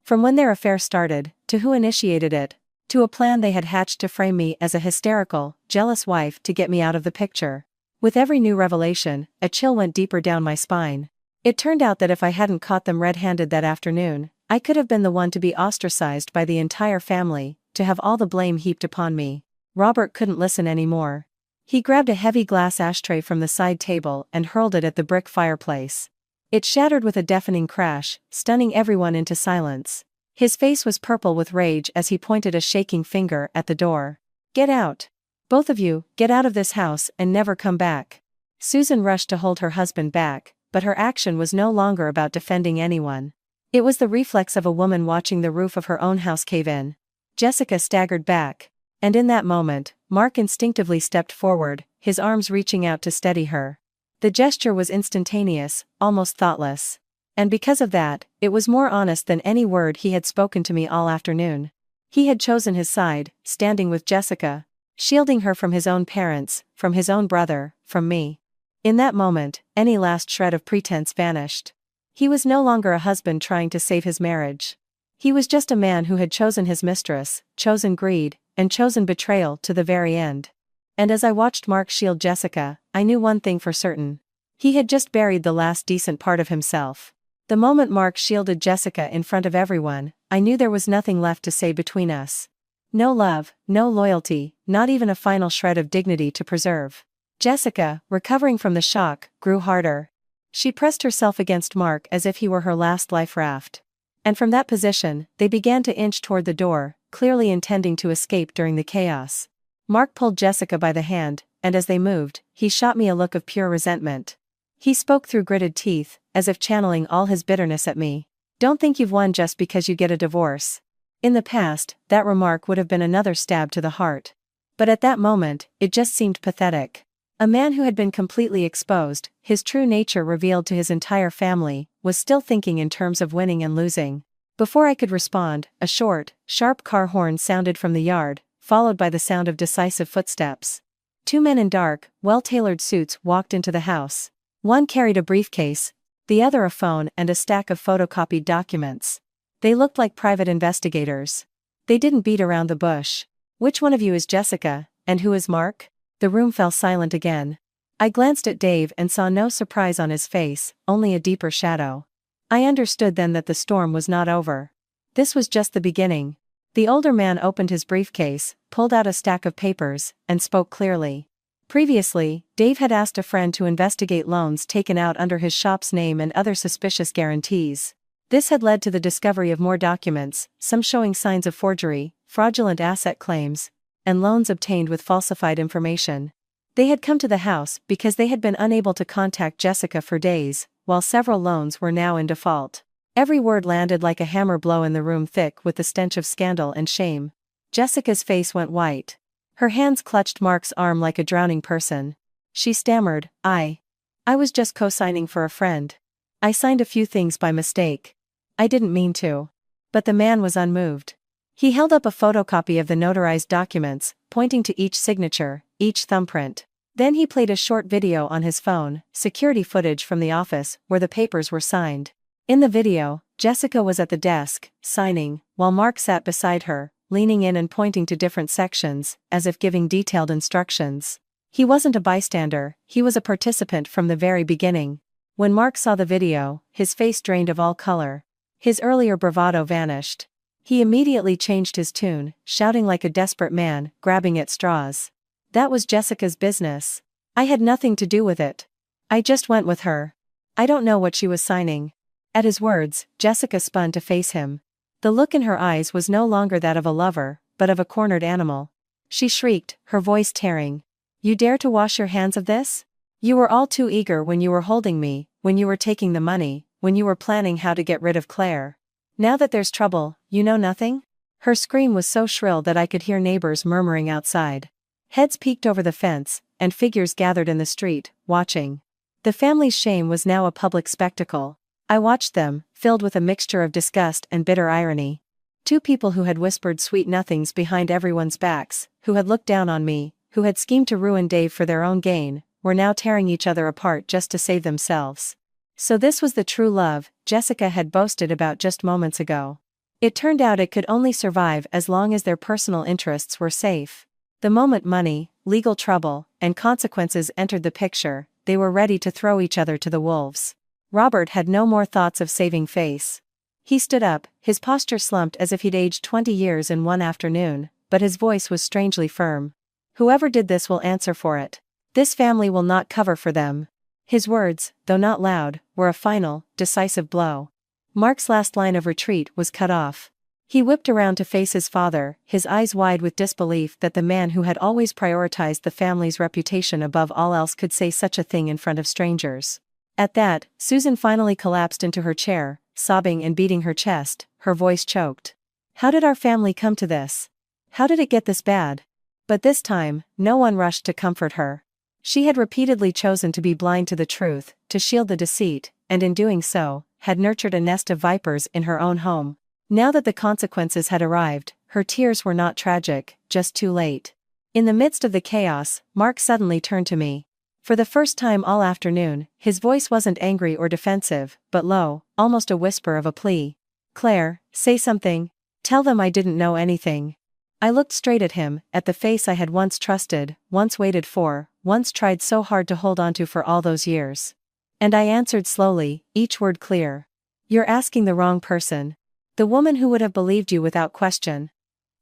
From when their affair started, to who initiated it, to a plan they had hatched to frame me as a hysterical, jealous wife to get me out of the picture. With every new revelation, a chill went deeper down my spine. It turned out that if I hadn't caught them red-handed that afternoon, I could have been the one to be ostracized by the entire family, to have all the blame heaped upon me. Robert couldn't listen anymore. He grabbed a heavy glass ashtray from the side table and hurled it at the brick fireplace. It shattered with a deafening crash, stunning everyone into silence. His face was purple with rage as he pointed a shaking finger at the door. "Get out! Both of you, get out of this house and never come back." Susan rushed to hold her husband back, but her action was no longer about defending anyone. It was the reflex of a woman watching the roof of her own house cave in. Jessica staggered back. And in that moment, Mark instinctively stepped forward, his arms reaching out to steady her. The gesture was instantaneous, almost thoughtless. And because of that, it was more honest than any word he had spoken to me all afternoon. He had chosen his side, standing with Jessica, shielding her from his own parents, from his own brother, from me. In that moment, any last shred of pretense vanished. He was no longer a husband trying to save his marriage. He was just a man who had chosen his mistress, chosen greed, and chosen betrayal to the very end. And as I watched Mark shield Jessica, I knew one thing for certain. He had just buried the last decent part of himself. The moment Mark shielded Jessica in front of everyone, I knew there was nothing left to say between us. No love, no loyalty, not even a final shred of dignity to preserve. Jessica, recovering from the shock, grew harder. She pressed herself against Mark as if he were her last life raft. And from that position, they began to inch toward the door, clearly intending to escape during the chaos. Mark pulled Jessica by the hand, and as they moved, he shot me a look of pure resentment. He spoke through gritted teeth, as if channeling all his bitterness at me. "Don't think you've won just because you get a divorce." In the past, that remark would have been another stab to the heart. But at that moment, it just seemed pathetic. A man who had been completely exposed, his true nature revealed to his entire family, was still thinking in terms of winning and losing. Before I could respond, a short, sharp car horn sounded from the yard, followed by the sound of decisive footsteps. Two men in dark, well-tailored suits walked into the house. One carried a briefcase, the other a phone and a stack of photocopied documents. They looked like private investigators. They didn't beat around the bush. "Which one of you is Jessica, and who is Mark?" The room fell silent again. I glanced at Dave and saw no surprise on his face, only a deeper shadow. I understood then that the storm was not over. This was just the beginning. The older man opened his briefcase, pulled out a stack of papers, and spoke clearly. Previously, Dave had asked a friend to investigate loans taken out under his shop's name and other suspicious guarantees. This had led to the discovery of more documents, some showing signs of forgery, fraudulent asset claims, and loans obtained with falsified information. They had come to the house because they had been unable to contact Jessica for days, while several loans were now in default. Every word landed like a hammer blow in the room, thick with the stench of scandal and shame. Jessica's face went white. Her hands clutched Mark's arm like a drowning person. She stammered, I was just co-signing for a friend. I signed a few things by mistake. I didn't mean to." But the man was unmoved. He held up a photocopy of the notarized documents, pointing to each signature, each thumbprint. Then he played a short video on his phone, security footage from the office where the papers were signed. In the video, Jessica was at the desk, signing, while Mark sat beside her, leaning in and pointing to different sections, as if giving detailed instructions. He wasn't a bystander, he was a participant from the very beginning. When Mark saw the video, his face drained of all color. His earlier bravado vanished. He immediately changed his tune, shouting like a desperate man, grabbing at straws. That was Jessica's business. I had nothing to do with it. I just went with her. I don't know what she was signing. At his words, Jessica spun to face him. The look in her eyes was no longer that of a lover, but of a cornered animal. She shrieked, her voice tearing. "You dare to wash your hands of this? You were all too eager when you were holding me, when you were taking the money, when you were planning how to get rid of Claire. Now that there's trouble, you know nothing?" Her scream was so shrill that I could hear neighbors murmuring outside. Heads peeked over the fence, and figures gathered in the street, watching. The family's shame was now a public spectacle. I watched them, filled with a mixture of disgust and bitter irony. Two people who had whispered sweet nothings behind everyone's backs, who had looked down on me, who had schemed to ruin Dave for their own gain, were now tearing each other apart just to save themselves. So this was the true love Jessica had boasted about just moments ago. It turned out it could only survive as long as their personal interests were safe. The moment money, legal trouble, and consequences entered the picture, they were ready to throw each other to the wolves. Robert had no more thoughts of saving face. He stood up, his posture slumped as if he'd aged 20 years in one afternoon, but his voice was strangely firm. Whoever did this will answer for it. This family will not cover for them. His words, though not loud, were a final, decisive blow. Mark's last line of retreat was cut off. He whipped around to face his father, his eyes wide with disbelief that the man who had always prioritized the family's reputation above all else could say such a thing in front of strangers. At that, Susan finally collapsed into her chair, sobbing and beating her chest, her voice choked. How did our family come to this? How did it get this bad? But this time, no one rushed to comfort her. She had repeatedly chosen to be blind to the truth, to shield the deceit, and in doing so, had nurtured a nest of vipers in her own home. Now that the consequences had arrived, her tears were not tragic, just too late. In the midst of the chaos, Mark suddenly turned to me. For the first time all afternoon, his voice wasn't angry or defensive, but low, almost a whisper of a plea. Claire, say something. Tell them I didn't know anything. I looked straight at him, at the face I had once trusted, once waited for, once tried so hard to hold onto for all those years. And I answered slowly, each word clear. You're asking the wrong person. The woman who would have believed you without question.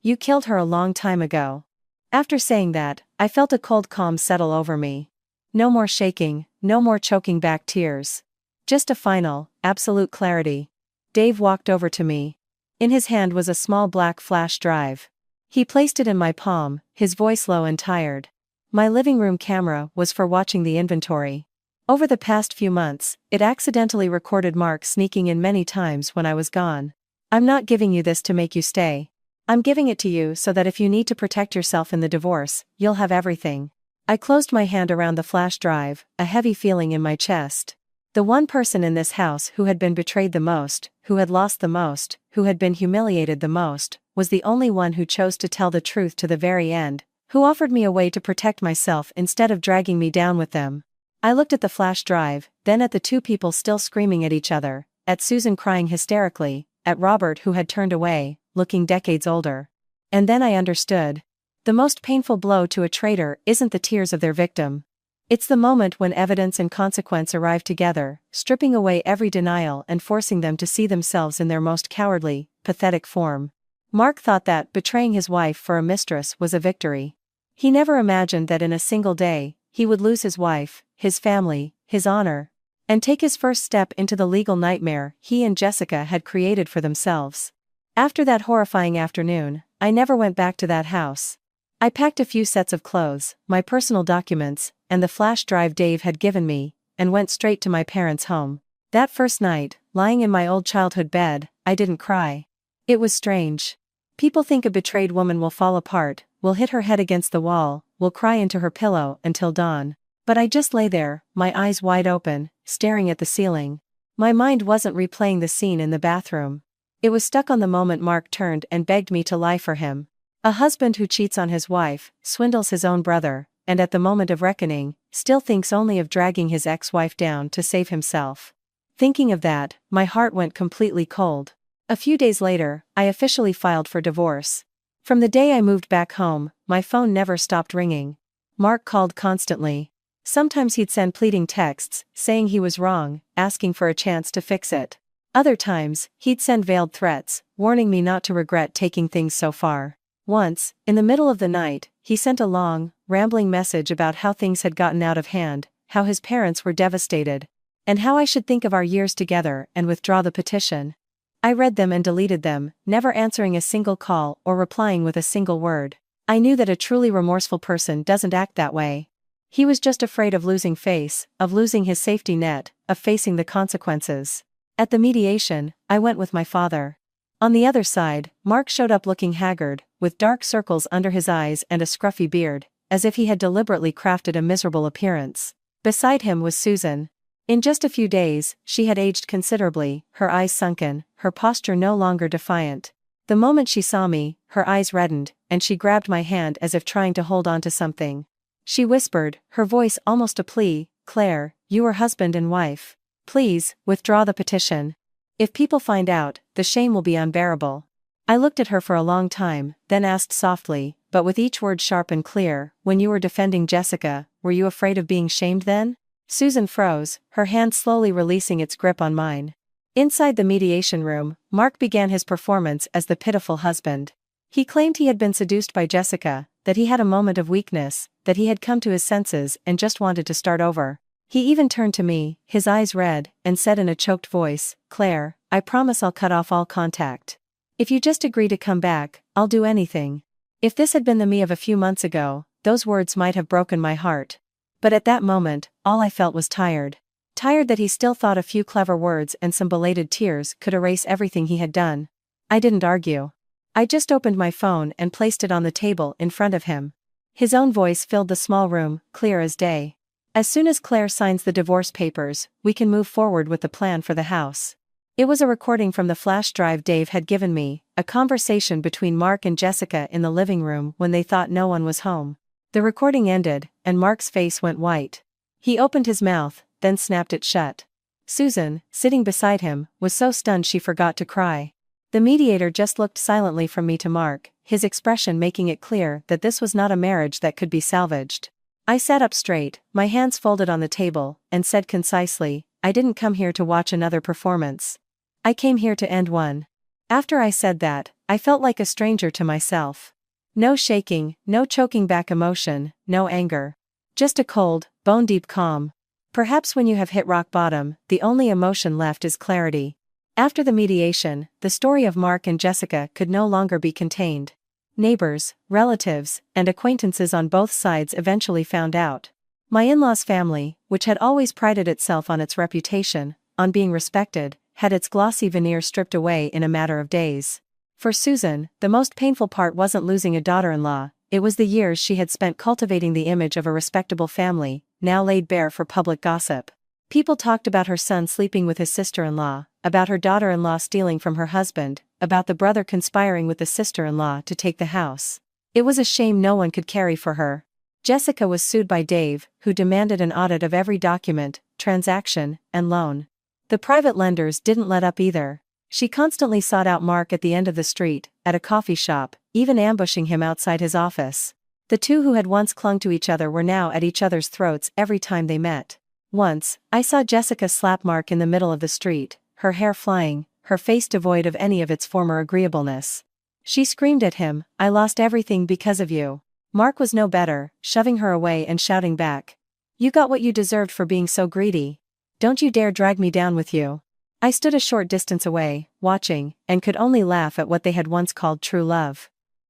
You killed her a long time ago. After saying that, I felt a cold calm settle over me. No more shaking, no more choking back tears. Just a final, absolute clarity. Dave walked over to me. In his hand was a small black flash drive. He placed it in my palm, his voice low and tired. My living room camera was for watching the inventory. Over the past few months, it accidentally recorded Mark sneaking in many times when I was gone. I'm not giving you this to make you stay. I'm giving it to you so that if you need to protect yourself in the divorce, you'll have everything. I closed my hand around the flash drive, a heavy feeling in my chest. The one person in this house who had been betrayed the most, who had lost the most, who had been humiliated the most, was the only one who chose to tell the truth to the very end, who offered me a way to protect myself instead of dragging me down with them. I looked at the flash drive, then at the two people still screaming at each other, at Susan crying hysterically, at Robert who had turned away, looking decades older. And then I understood. The most painful blow to a traitor isn't the tears of their victim. It's the moment when evidence and consequence arrive together, stripping away every denial and forcing them to see themselves in their most cowardly, pathetic form. Mark thought that betraying his wife for a mistress was a victory. He never imagined that in a single day, he would lose his wife, his family, his honor, and take his first step into the legal nightmare he and Jessica had created for themselves. After that horrifying afternoon, I never went back to that house. I packed a few sets of clothes, my personal documents, and the flash drive Dave had given me, and went straight to my parents' home. That first night, lying in my old childhood bed, I didn't cry. It was strange. People think a betrayed woman will fall apart, will hit her head against the wall, will cry into her pillow until dawn. But I just lay there, my eyes wide open, staring at the ceiling. My mind wasn't replaying the scene in the bathroom. It was stuck on the moment Mark turned and begged me to lie for him. A husband who cheats on his wife, swindles his own brother, and at the moment of reckoning, still thinks only of dragging his ex-wife down to save himself. Thinking of that, my heart went completely cold. A few days later, I officially filed for divorce. From the day I moved back home, my phone never stopped ringing. Mark called constantly. Sometimes he'd send pleading texts, saying he was wrong, asking for a chance to fix it. Other times, he'd send veiled threats, warning me not to regret taking things so far. Once, in the middle of the night, he sent a long, rambling message about how things had gotten out of hand, how his parents were devastated, and how I should think of our years together and withdraw the petition. I read them and deleted them, never answering a single call or replying with a single word. I knew that a truly remorseful person doesn't act that way. He was just afraid of losing face, of losing his safety net, of facing the consequences. At the mediation, I went with my father. On the other side, Mark showed up looking haggard, with dark circles under his eyes and a scruffy beard, as if he had deliberately crafted a miserable appearance. Beside him was Susan. In just a few days, she had aged considerably, her eyes sunken, her posture no longer defiant. The moment she saw me, her eyes reddened, and she grabbed my hand as if trying to hold on to something. She whispered, her voice almost a plea, "Claire, you are husband and wife. Please, withdraw the petition. If people find out, the shame will be unbearable." I looked at her for a long time, then asked softly, but with each word sharp and clear, "When you were defending Jessica, were you afraid of being shamed then?" Susan froze, her hand slowly releasing its grip on mine. Inside the mediation room, Mark began his performance as the pitiful husband. He claimed he had been seduced by Jessica, that he had a moment of weakness, that he had come to his senses and just wanted to start over. He even turned to me, his eyes red, and said in a choked voice, "Claire, I promise I'll cut off all contact. If you just agree to come back, I'll do anything." If this had been the me of a few months ago, those words might have broken my heart. But at that moment, all I felt was tired. Tired that he still thought a few clever words and some belated tears could erase everything he had done. I didn't argue. I just opened my phone and placed it on the table in front of him. His own voice filled the small room, clear as day. "As soon as Claire signs the divorce papers, we can move forward with the plan for the house." It was a recording from the flash drive Dave had given me, a conversation between Mark and Jessica in the living room when they thought no one was home. The recording ended, and Mark's face went white. He opened his mouth, then snapped it shut. Susan, sitting beside him, was so stunned she forgot to cry. The mediator just looked silently from me to Mark, his expression making it clear that this was not a marriage that could be salvaged. I sat up straight, my hands folded on the table, and said concisely, "I didn't come here to watch another performance. I came here to end one." After I said that, I felt like a stranger to myself. No shaking, no choking back emotion, no anger. Just a cold, bone-deep calm. Perhaps when you have hit rock bottom, the only emotion left is clarity. After the mediation, the story of Mark and Jessica could no longer be contained. Neighbors, relatives, and acquaintances on both sides eventually found out. My in-laws' family, which had always prided itself on its reputation, on being respected, had its glossy veneer stripped away in a matter of days. For Susan, the most painful part wasn't losing a daughter-in-law, it was the years she had spent cultivating the image of a respectable family, now laid bare for public gossip. People talked about her son sleeping with his sister-in-law, about her daughter-in-law stealing from her husband, about the brother conspiring with the sister-in-law to take the house. It was a shame no one could carry for her. Jessica was sued by Dave, who demanded an audit of every document, transaction, and loan. The private lenders didn't let up either. She constantly sought out Mark at the end of the street, at a coffee shop, even ambushing him outside his office. The two who had once clung to each other were now at each other's throats every time they met. Once, I saw Jessica slap Mark in the middle of the street, her hair flying, her face devoid of any of its former agreeableness. She screamed at him, "I lost everything because of you." Mark was no better, shoving her away and shouting back, "You got what you deserved for being so greedy. Don't you dare drag me down with you." I stood a short distance away, watching, and could only laugh at what they had once called true love.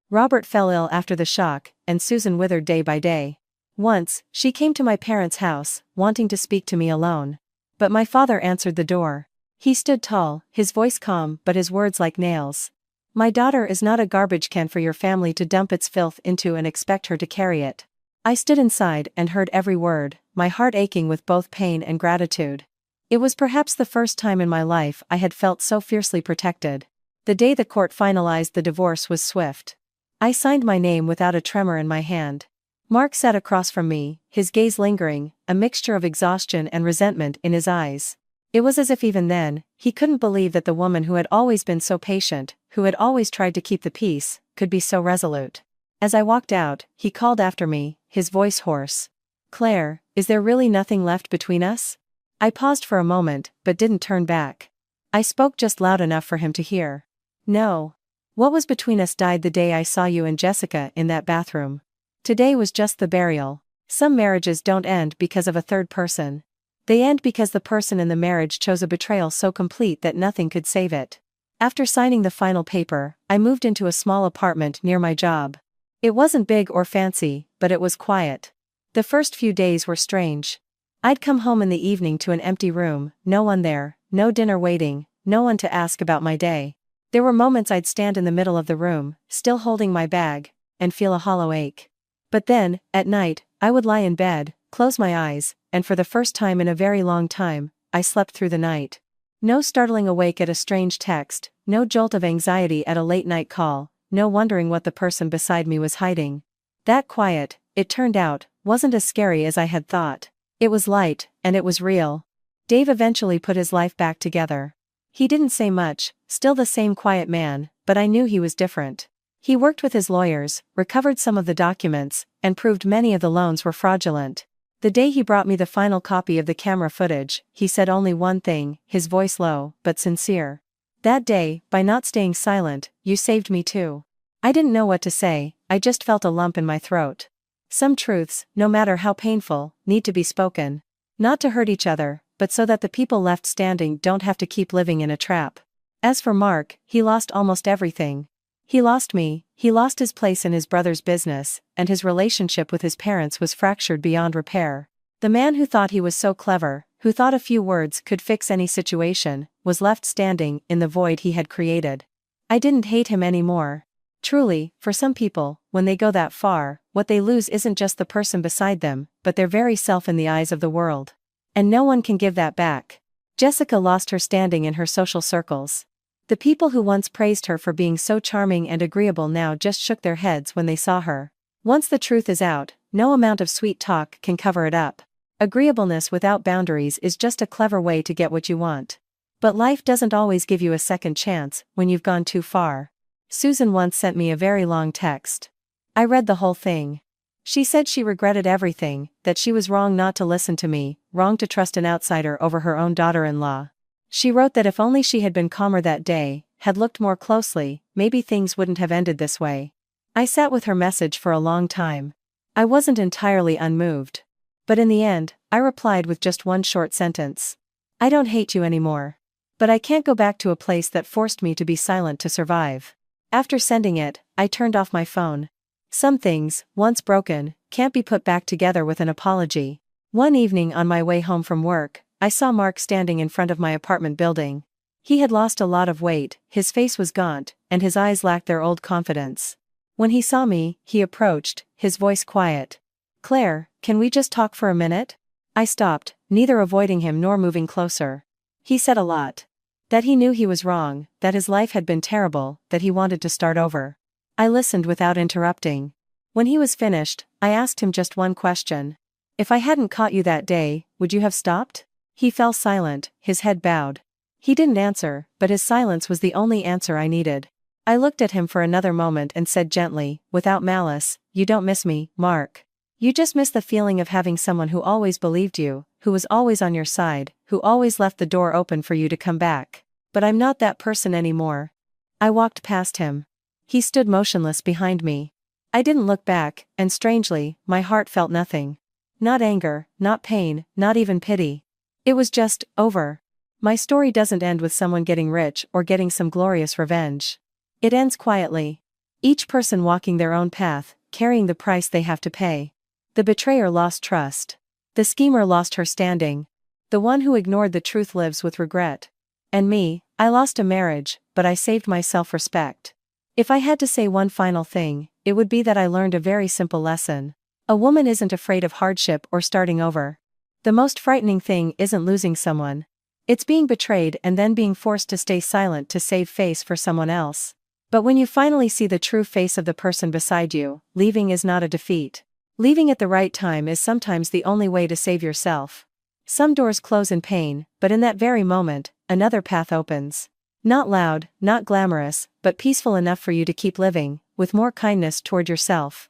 Robert fell ill after the shock, and Susan withered day by day. Once, she came to my parents' house, wanting to speak to me alone. But my father answered the door. He stood tall, his voice calm but his words like nails. "My daughter is not a garbage can for your family to dump its filth into and expect her to carry it." I stood inside and heard every word, my heart aching with both pain and gratitude. It was perhaps the first time in my life I had felt so fiercely protected. The day the court finalized the divorce was swift. I signed my name without a tremor in my hand. Mark sat across from me, his gaze lingering, a mixture of exhaustion and resentment in his eyes. It was as if even then, he couldn't believe that the woman who had always been so patient, who had always tried to keep the peace, could be so resolute. As I walked out, he called after me, his voice hoarse. "Claire, is there really nothing left between us?" I paused for a moment, but didn't turn back. I spoke just loud enough for him to hear. "No. What was between us died the day I saw you and Jessica in that bathroom. Today was just the burial. Some marriages don't end because of a third person. They end because the person in the marriage chose a betrayal so complete that nothing could save it." After signing the final paper, I moved into a small apartment near my job. It wasn't big or fancy, but it was quiet. The first few days were strange. I'd come home in the evening to an empty room, no one there, no dinner waiting, no one to ask about my day. There were moments I'd stand in the middle of the room, still holding my bag, and feel a hollow ache. But then, at night, I would lie in bed, close my eyes, and for the first time in a very long time, I slept through the night. No startling awake at a strange text, no jolt of anxiety at a late-night call, no wondering what the person beside me was hiding. That quiet, it turned out, wasn't as scary as I had thought. It was light, and it was real. Dave eventually put his life back together. He didn't say much, still the same quiet man, but I knew he was different. He worked with his lawyers, recovered some of the documents, and proved many of the loans were fraudulent. The day he brought me the final copy of the camera footage, he said only one thing, his voice low, but sincere. "That day, by not staying silent, you saved me too." I didn't know what to say. I just felt a lump in my throat. Some truths, no matter how painful, need to be spoken. Not to hurt each other, but so that the people left standing don't have to keep living in a trap. As for Mark, he lost almost everything. He lost me, he lost his place in his brother's business, and his relationship with his parents was fractured beyond repair. The man who thought he was so clever, who thought a few words could fix any situation, was left standing in the void he had created. I didn't hate him anymore. Truly, for some people, when they go that far, what they lose isn't just the person beside them, but their very self in the eyes of the world. And no one can give that back. Jessica lost her standing in her social circles. The people who once praised her for being so charming and agreeable now just shook their heads when they saw her. Once the truth is out, no amount of sweet talk can cover it up. Agreeableness without boundaries is just a clever way to get what you want. But life doesn't always give you a second chance when you've gone too far. Susan once sent me a very long text. I read the whole thing. She said she regretted everything, that she was wrong not to listen to me, wrong to trust an outsider over her own daughter-in-law. She wrote that if only she had been calmer that day, had looked more closely, maybe things wouldn't have ended this way. I sat with her message for a long time. I wasn't entirely unmoved. But in the end, I replied with just one short sentence. I don't hate you anymore. But I can't go back to a place that forced me to be silent to survive. After sending it, I turned off my phone. Some things, once broken, can't be put back together with an apology. One evening on my way home from work, I saw Mark standing in front of my apartment building. He had lost a lot of weight, his face was gaunt, and his eyes lacked their old confidence. When he saw me, he approached, his voice quiet. Claire, can we just talk for a minute? I stopped, neither avoiding him nor moving closer. He said a lot. That he knew he was wrong, that his life had been terrible, that he wanted to start over. I listened without interrupting. When he was finished, I asked him just one question. If I hadn't caught you that day, would you have stopped? He fell silent, his head bowed. He didn't answer, but his silence was the only answer I needed. I looked at him for another moment and said gently, without malice, you don't miss me, Mark. You just miss the feeling of having someone who always believed you, who was always on your side, who always left the door open for you to come back. But I'm not that person anymore. I walked past him. He stood motionless behind me. I didn't look back, and strangely, my heart felt nothing. Not anger, not pain, not even pity. It was just, over. My story doesn't end with someone getting rich or getting some glorious revenge. It ends quietly. Each person walking their own path, carrying the price they have to pay. The betrayer lost trust. The schemer lost her standing. The one who ignored the truth lives with regret. And me, I lost a marriage, but I saved my self-respect. If I had to say one final thing, it would be that I learned a very simple lesson. A woman isn't afraid of hardship or starting over. The most frightening thing isn't losing someone. It's being betrayed and then being forced to stay silent to save face for someone else. But when you finally see the true face of the person beside you, leaving is not a defeat. Leaving at the right time is sometimes the only way to save yourself. Some doors close in pain, but in that very moment, another path opens. Not loud, not glamorous, but peaceful enough for you to keep living, with more kindness toward yourself.